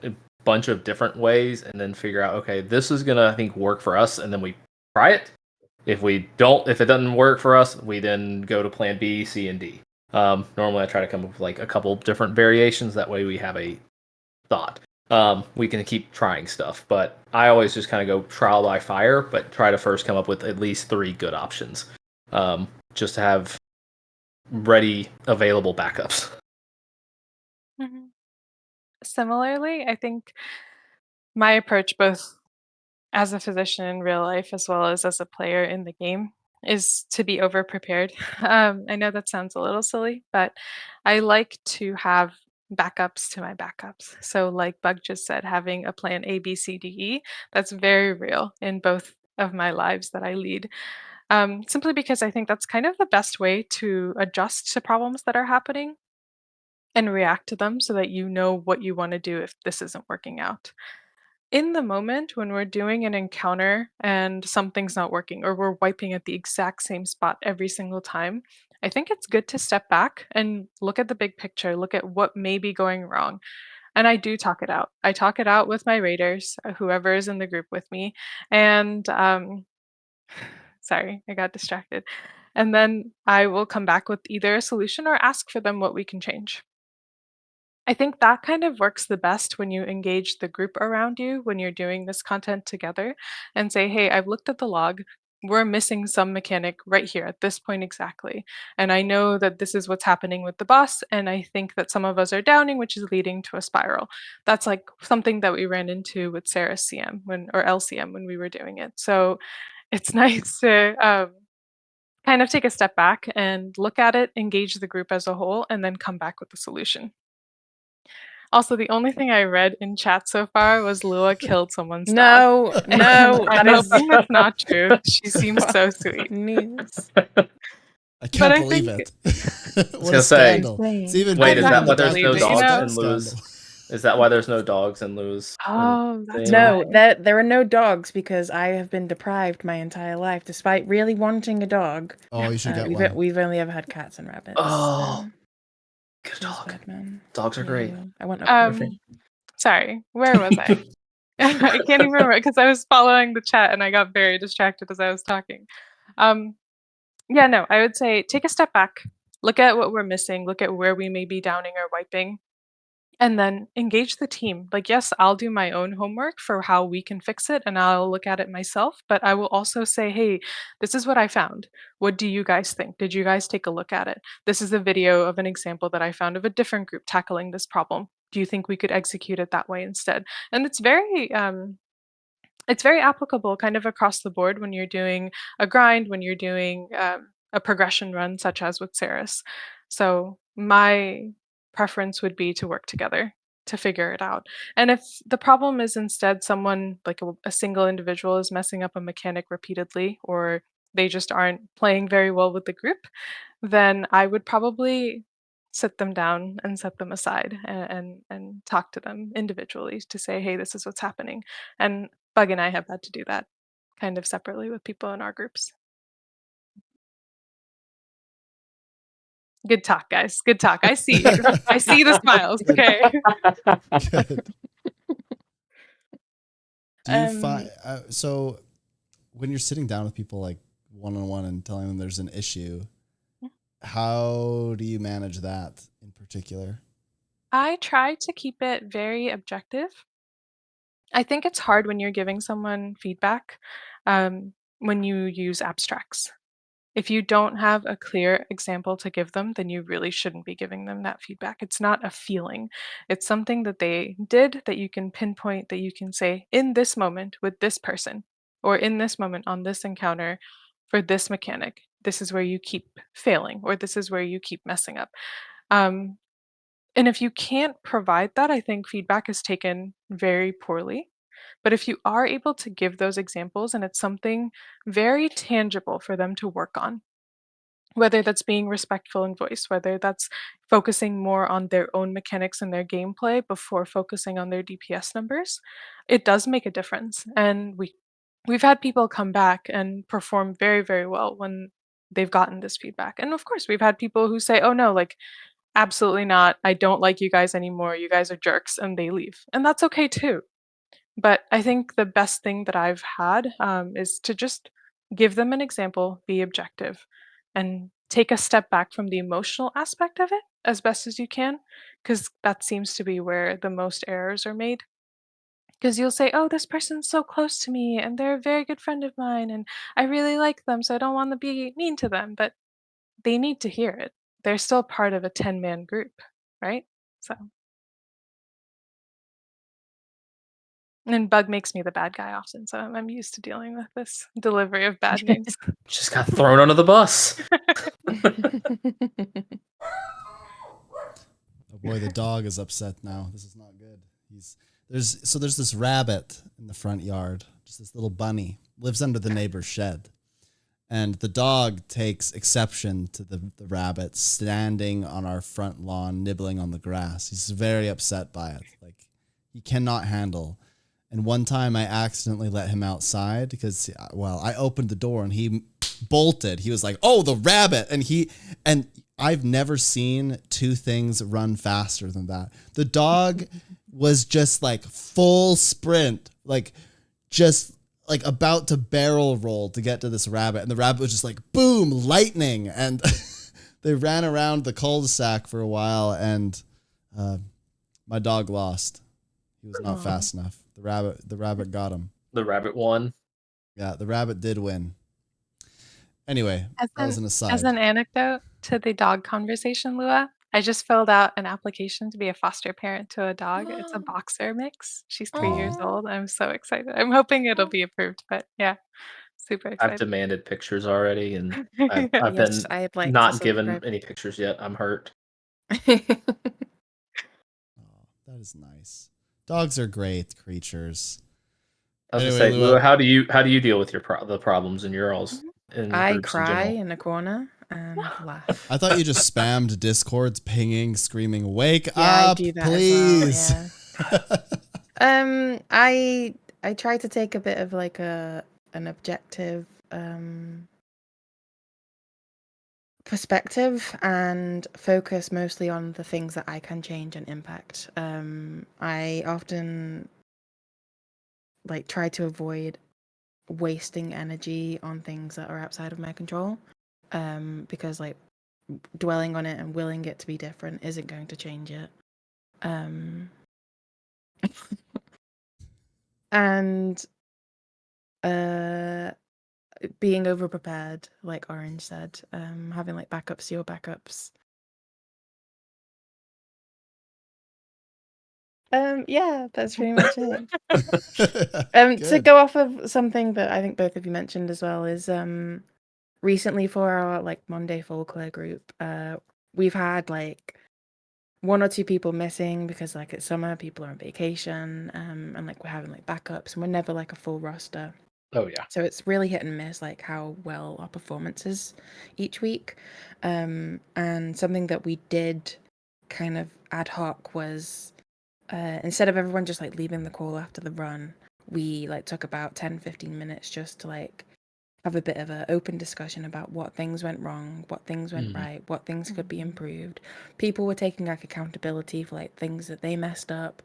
bunch of different ways, and then figure out, okay, this is gonna I think work for us, and then we try it. If it doesn't work for us, we then go to plan B, C, and D. Normally, I try to come up with like a couple different variations. That way, we have a thought. We can keep trying stuff, but I always just kind of go trial by fire, but try to first come up with at least 3 good options, just to have ready, available backups. Mhm. Similarly, I think my approach, both as a physician in real life as well as a player in the game, is to be over prepared. I know that sounds a little silly, but I like to have backups to my backups. So, like Bug just said, having a plan A, B, C, D, E, that's very real in both of my lives that I lead. Simply because I think that's kind of the best way to adjust to problems that are happening and react to them so that you know what you want to do if this isn't working out. In the moment when we're doing an encounter and something's not working or we're wiping at the exact same spot every single time, I think it's good to step back and look at the big picture, look at what may be going wrong. And I do talk it out. I talk it out with my raiders, whoever is in the group with me. And sorry, I got distracted. And then I will come back with either a solution or ask for them what we can change. I think that kind of works the best when you engage the group around you when you're doing this content together and say, hey, I've looked at the log. we're missing some mechanic right here at this point exactly. And I know that this is what's happening with the boss. And I think that some of us are downing, which is leading to a spiral. That's like something that we ran into with Sarah's CM or LCM when we were doing it. So it's nice to kind of take a step back and look at it, engage the group as a whole, and then come back with a solution. Also, the only thing I read in chat so far was Lua killed someone's dog. No, And no, that I'm is hoping that's not true. She seems so sweet. news. I But can't I believe think it. What gonna a say, scandal. It's insane. even wait, bigger is that than why the there's death no of believe it, the you dogs know? dog in Lou's? scandal. Is that why there's no dogs in Lou's? Oh, that's thing? No, why. there are no dogs because I have been deprived my entire life, despite really wanting a dog. Oh, you should get one. We've only ever had cats and rabbits. Oh, good Feels dog. bad, man. Dogs are great. Yeah, I want a puppy. Sorry, where was I? I can't even remember because I was following the chat and I got very distracted as I was talking. Um, yeah, no, I would say take a step back, look at what we're missing, look at where we may be downing or wiping, and then engage the team. Like, yes, I'll do my own homework for how we can fix it and I'll look at it myself, but I will also say, hey, this is what I found. What do you guys think? Did you guys take a look at it? This is a video of an example that I found of a different group tackling this problem. Do you think we could execute it that way instead? And it's very applicable kind of across the board when you're doing a grind, when you're doing a progression run, such as with Ceres. So my preference would be to work together to figure it out. And if the problem is instead someone like a single individual is messing up a mechanic repeatedly, or they just aren't playing very well with the group, then I would probably sit them down and set them aside and talk to them individually to say, hey, this is what's happening. And Bug and I have had to do that kind of separately with people in our groups. Good talk, guys. Good talk. I see you. I see the smiles. Okay. Good. Do you find Um, so when you're sitting down with people like one on one and telling them there's an issue, how do you manage that in particular? I try to keep it very objective. I think it's hard when you're giving someone feedback when you use abstracts. If you don't have a clear example to give them, then you really shouldn't be giving them that feedback. It's not a feeling. It's something that they did that you can pinpoint, that you can say, in this moment with this person, or in this moment on this encounter for this mechanic, this is where you keep failing, or this is where you keep messing up. Um, and if you can't provide that, I think feedback is taken very poorly. But if you are able to give those examples and it's something very tangible for them to work on, whether that's being respectful in voice, whether that's focusing more on their own mechanics and their gameplay before focusing on their DPS numbers, it does make a difference. And we've had people come back and perform very, very well when they've gotten this feedback. And of course, we've had people who say, "Oh no, like absolutely not. I don't like you guys anymore. You guys are jerks," and they leave. And that's okay too. But I think the best thing that I've had is to just give them an example, be objective, and take a step back from the emotional aspect of it as best as you can, because that seems to be where the most errors are made. Because you'll say, oh, this person's so close to me, and they're a very good friend of mine, and I really like them, so I don't want to be mean to them. But they need to hear it. They're still part of a 10-man group, right? So. And Bug makes me the bad guy often, so I'm used to dealing with this delivery of bad news. Just got thrown under the bus. Oh boy, the dog is upset now. This is not good. There's this rabbit in the front yard, just this little bunny, lives under the neighbor's shed. And the dog takes exception to the rabbit standing on our front lawn, nibbling on the grass. He's very upset by it. Like, he cannot handle. And one time I accidentally let him outside because, well, I opened the door and he bolted. He was like, oh, the rabbit. And I've never seen two things run faster than that. The dog was just like full sprint, like just like about to barrel roll to get to this rabbit. And the rabbit was just like, boom, lightning. And they ran around the cul-de-sac for a while and my dog lost. He was not fast enough. The rabbit got him. The rabbit won. Yeah, the rabbit did win. Anyway, As that was an an as aside. an anecdote to the dog conversation, Lua, I just filled out an application to be a foster parent to a dog. It's a boxer mix. She's 3 years Aw. old. I'm so excited. I'm hoping it'll be approved, but yeah, super I've excited. demanded pictures already, and I've Yes, been I'd like to not given subscribe. any pictures yet. I'm hurt. Oh, that is nice. Dogs are great creatures. I was Anyway, gonna say, Lua, Lua, how do you deal with your the problems in your alls Mhm. in I groups in cry general? in a corner and laugh. I thought you just spammed Discords pinging, screaming, "Wake Yeah, I up, do that as well. please!" Yeah. I try to take a bit of like an objective perspective and focus mostly on the things that I can change and impact. I often like try to avoid wasting energy on things that are outside of my control. Because like dwelling on it and willing it to be different isn't going to change it. And uh being overprepared, like Orange said, having like backups to your backups. Yeah, that's pretty much it. To Good. go off of something that I think both of you mentioned as well is recently for our like Monday folklore group, we've had like one or two people missing because like it's summer, people are on vacation, and like we're having like backups and we're never like a full roster. Oh yeah. So it's really hit and miss like how well our performance is each week. And something that we did kind of ad hoc was instead of everyone just like leaving the call after the run, we like took about 10-15 minutes just to like have a bit of an open discussion about what things went wrong, what things went right, what things could be improved. People were taking like accountability for like things that they messed up,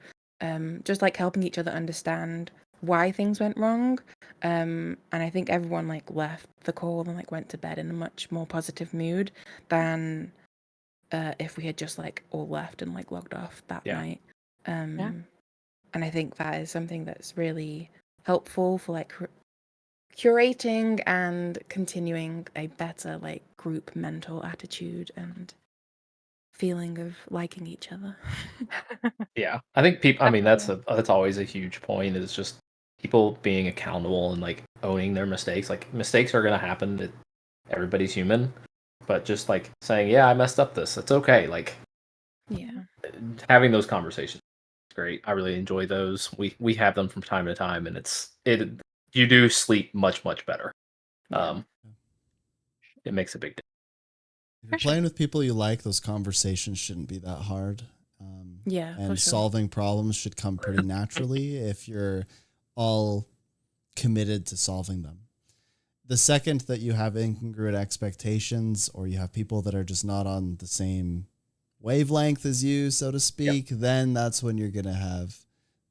just like helping each other understand why things went wrong. And I think everyone like left the call and like went to bed in a much more positive mood than if we had just like all left and like logged off that Yeah. night. Yeah. And I think that is something that's really helpful for like curating and continuing a better like group mental attitude and feeling of liking each other. Yeah, I think people. I mean, Definitely. that's always a huge point. Is just people being accountable and like owning their mistakes. Like mistakes are gonna happen. Everybody's human, but just like saying, "Yeah, I messed up this. It's okay." Like Yeah. having those conversations is great. I really enjoy those. We have them from time to time, and it. You do sleep much better. Yeah. Um, it makes a big difference. If you're For sure. playing with people you like, those conversations shouldn't be that hard. Yeah, for And sure. solving problems should come pretty naturally if you're all committed to solving them. The second that you have incongruent expectations or you have people that are just not on the same wavelength as you, so to speak, then that's when you're going to have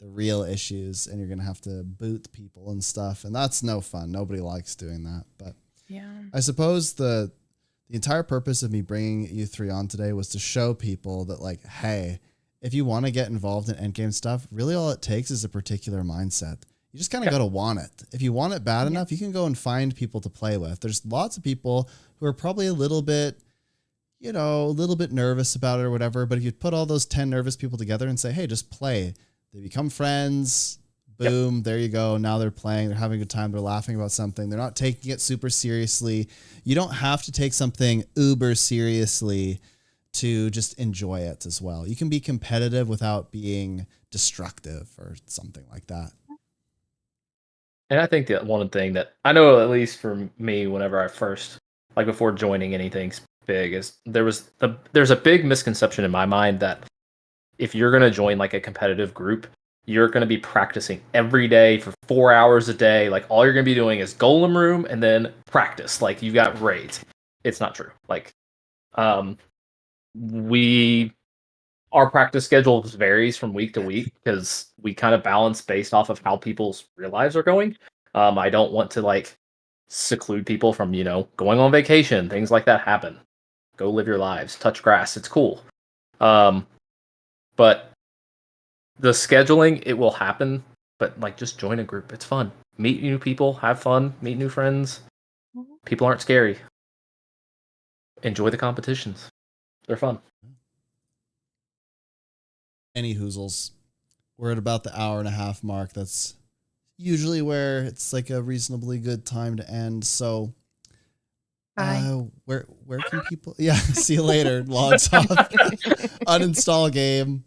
the real issues and you're going to have to boot people and stuff. And that's no fun. Nobody likes doing that. But Yeah. I suppose the entire purpose of me bringing you three on today was to show people that, like, hey, if you want to get involved in endgame stuff, really all it takes is a particular mindset. You just kind of got to want it. If you want it bad enough, you can go and find people to play with. There's lots of people who are probably a little bit, a little bit nervous about it or whatever. But if you put all those 10 nervous people together and say, hey, just play, they become friends. Boom, there you go. Now they're playing. They're having a good time. They're laughing about something. They're not taking it super seriously. You don't have to take something uber seriously to just enjoy it as well. You can be competitive without being destructive or something like that. And I think that one thing that I know, at least for me, whenever I first, like before joining anything big, is there's a big misconception in my mind that if you're gonna join like a competitive group, you're gonna be practicing every day for 4 hours a day. Like all you're gonna be doing is golem room and then practice. Like you got raids. It's not true. Like, we our practice schedule varies from week to week because we kind of balance based off of how people's real lives are going. I don't want to like seclude people from going on vacation. Things like that happen. Go live your lives. Touch grass. It's cool. Um, but the scheduling, it will happen. But like, just join a group. It's fun. Meet new people. Have fun. Meet new friends. People aren't scary. Enjoy the competitions. They're fun. Any hoozles. We're at about the hour and a half mark. That's usually where it's like a reasonably good time to end. So where can people see you later. Logs off. Uninstall game.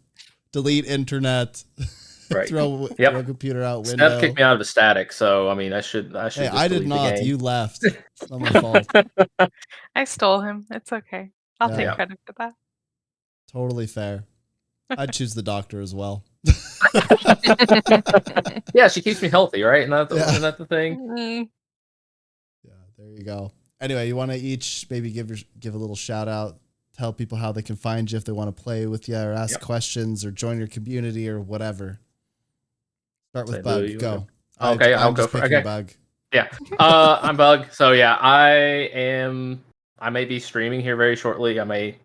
Delete internet. Right. throw computer out window. Steph kicked me out of a static, so I mean I should Hey, just I did delete not. the game. You left. It's not my fault. I stole him. It's okay. I'll take credit for that. Totally fair. I'd choose the doctor as well. Yeah, she keeps me healthy, right? Isn't that the thing? Yeah, there you go. Anyway, you want to each maybe give a little shout out, tell people how they can find you if they want to play with you or ask questions or join your community or whatever. Start with Bug. Go. Okay, I'll go for Bug. Yeah. I'm Bug. So yeah, I may be streaming here very shortly. I may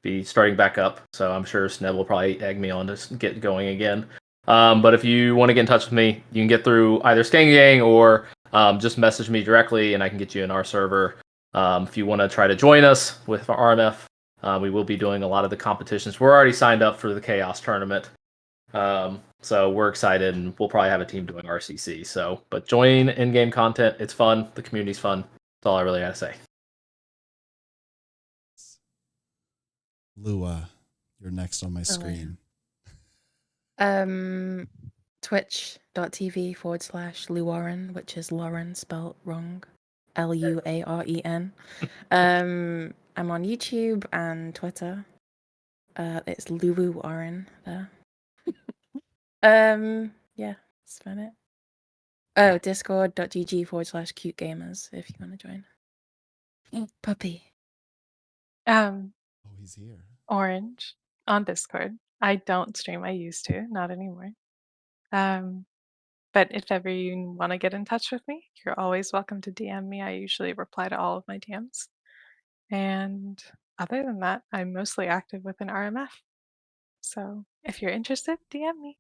be starting back up. So I'm sure Sneb will probably egg me on to get going again. But if you want to get in touch with me, you can get through either Skangang or just message me directly and I can get you in our server. If you want to try to join us with our RMF, we will be doing a lot of the competitions. We're already signed up for the Chaos tournament. So we're excited and we'll probably have a team doing RCC. So, but join in-game content. It's fun. The community's fun. That's all I really got to say. Lua, you're next on my screen. Twitch.tv/Luaren, which is Lauren spelled wrong. Luaren. I'm on YouTube and Twitter. It's Luaren there. Yeah, that's about it. Oh, discord.gg/cute gamers if you want to join. Puppy. He's here. Orange on Discord. I don't stream. I used to, not anymore. But if ever you want to get in touch with me, you're always welcome to DM me. I usually reply to all of my DMs. And other than that, I'm mostly active with an RMF. So if you're interested, DM me.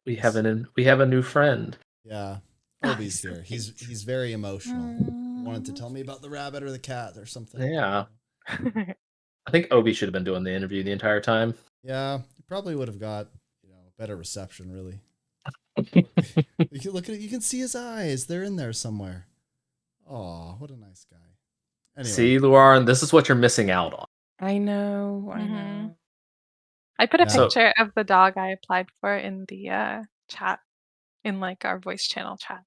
We have a new friend. Yeah. Obi's here. He's very emotional. Wanted to tell me about the rabbit or the cat or something. Yeah. I think Obi should have been doing the interview the entire time. Yeah, he probably would have got better reception. Really. You can look at it. You can see his eyes. They're in there somewhere. Oh, what a nice guy. Anyway. See, Luaren, this is what you're missing out on. I know. I put a picture of the dog I applied for in the chat, in like our voice channel chat.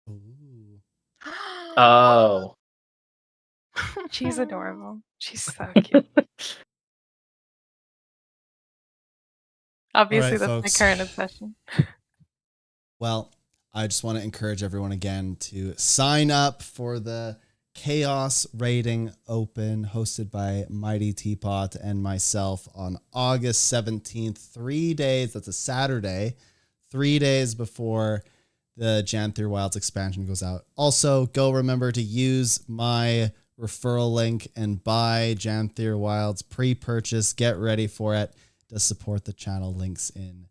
Ooh. Oh. She's adorable. She's so cute. Obviously, that's folks. My current obsession. Well, I just want to encourage everyone again to sign up for the Chaos Rating Open hosted by MightyTeapot and myself on August 17th. 3 days, that's a Saturday, 3 days before the Janther Wilds expansion goes out. Also, remember to use my referral link and buy Janther Wilds pre-purchase. Get ready for it. To support the channel, links in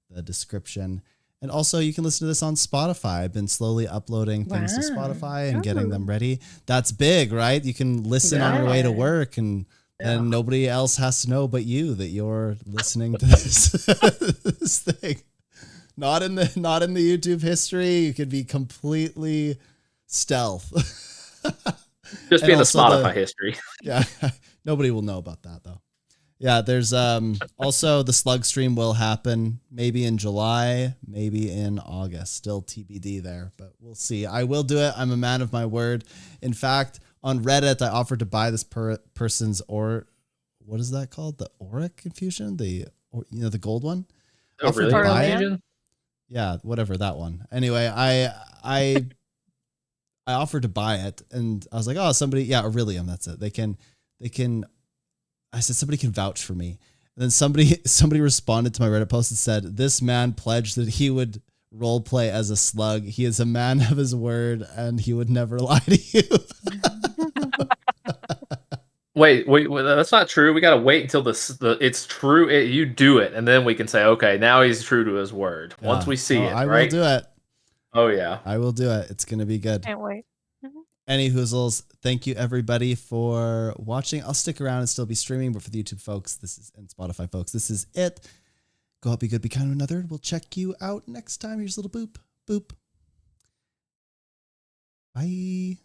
the description. And also you can listen to this on Spotify. I've been slowly uploading things to Spotify and getting them ready. That's big, right? You can listen on your way to work and nobody else has to know but you that you're listening to this, this thing. Not in the YouTube history. You could be completely stealth. Just be in the Spotify history. Yeah. Nobody will know about that though. Yeah, there's also the slug stream will happen maybe in July, maybe in August. Still TBD there, but we'll see. I will do it. I'm a man of my word. In fact, on Reddit, I offered to buy this person's what is that called? The auric infusion? The gold one? Oh, really? To buy yeah, whatever that one. Anyway, I offered to buy it and I was like, oh, somebody, Aurelium, that's it. They can I said, somebody can vouch for me. And then somebody responded to my Reddit post and said, this man pledged that he would role play as a slug. He is a man of his word and he would never lie to you. Wait, that's not true. We got to wait until it's true. You do it. And then we can say, okay, now he's true to his word. Once we see it, I right? will do it. Oh yeah. I will do it. It's gonna be good. Can't wait. Mhm. Any hoozles, thank you everybody for watching. I'll stick around and still be streaming, but for the YouTube folks, and Spotify folks, this is it. Go out, be good, be kind to another, and we'll check you out next time. Here's a little boop, boop. Bye.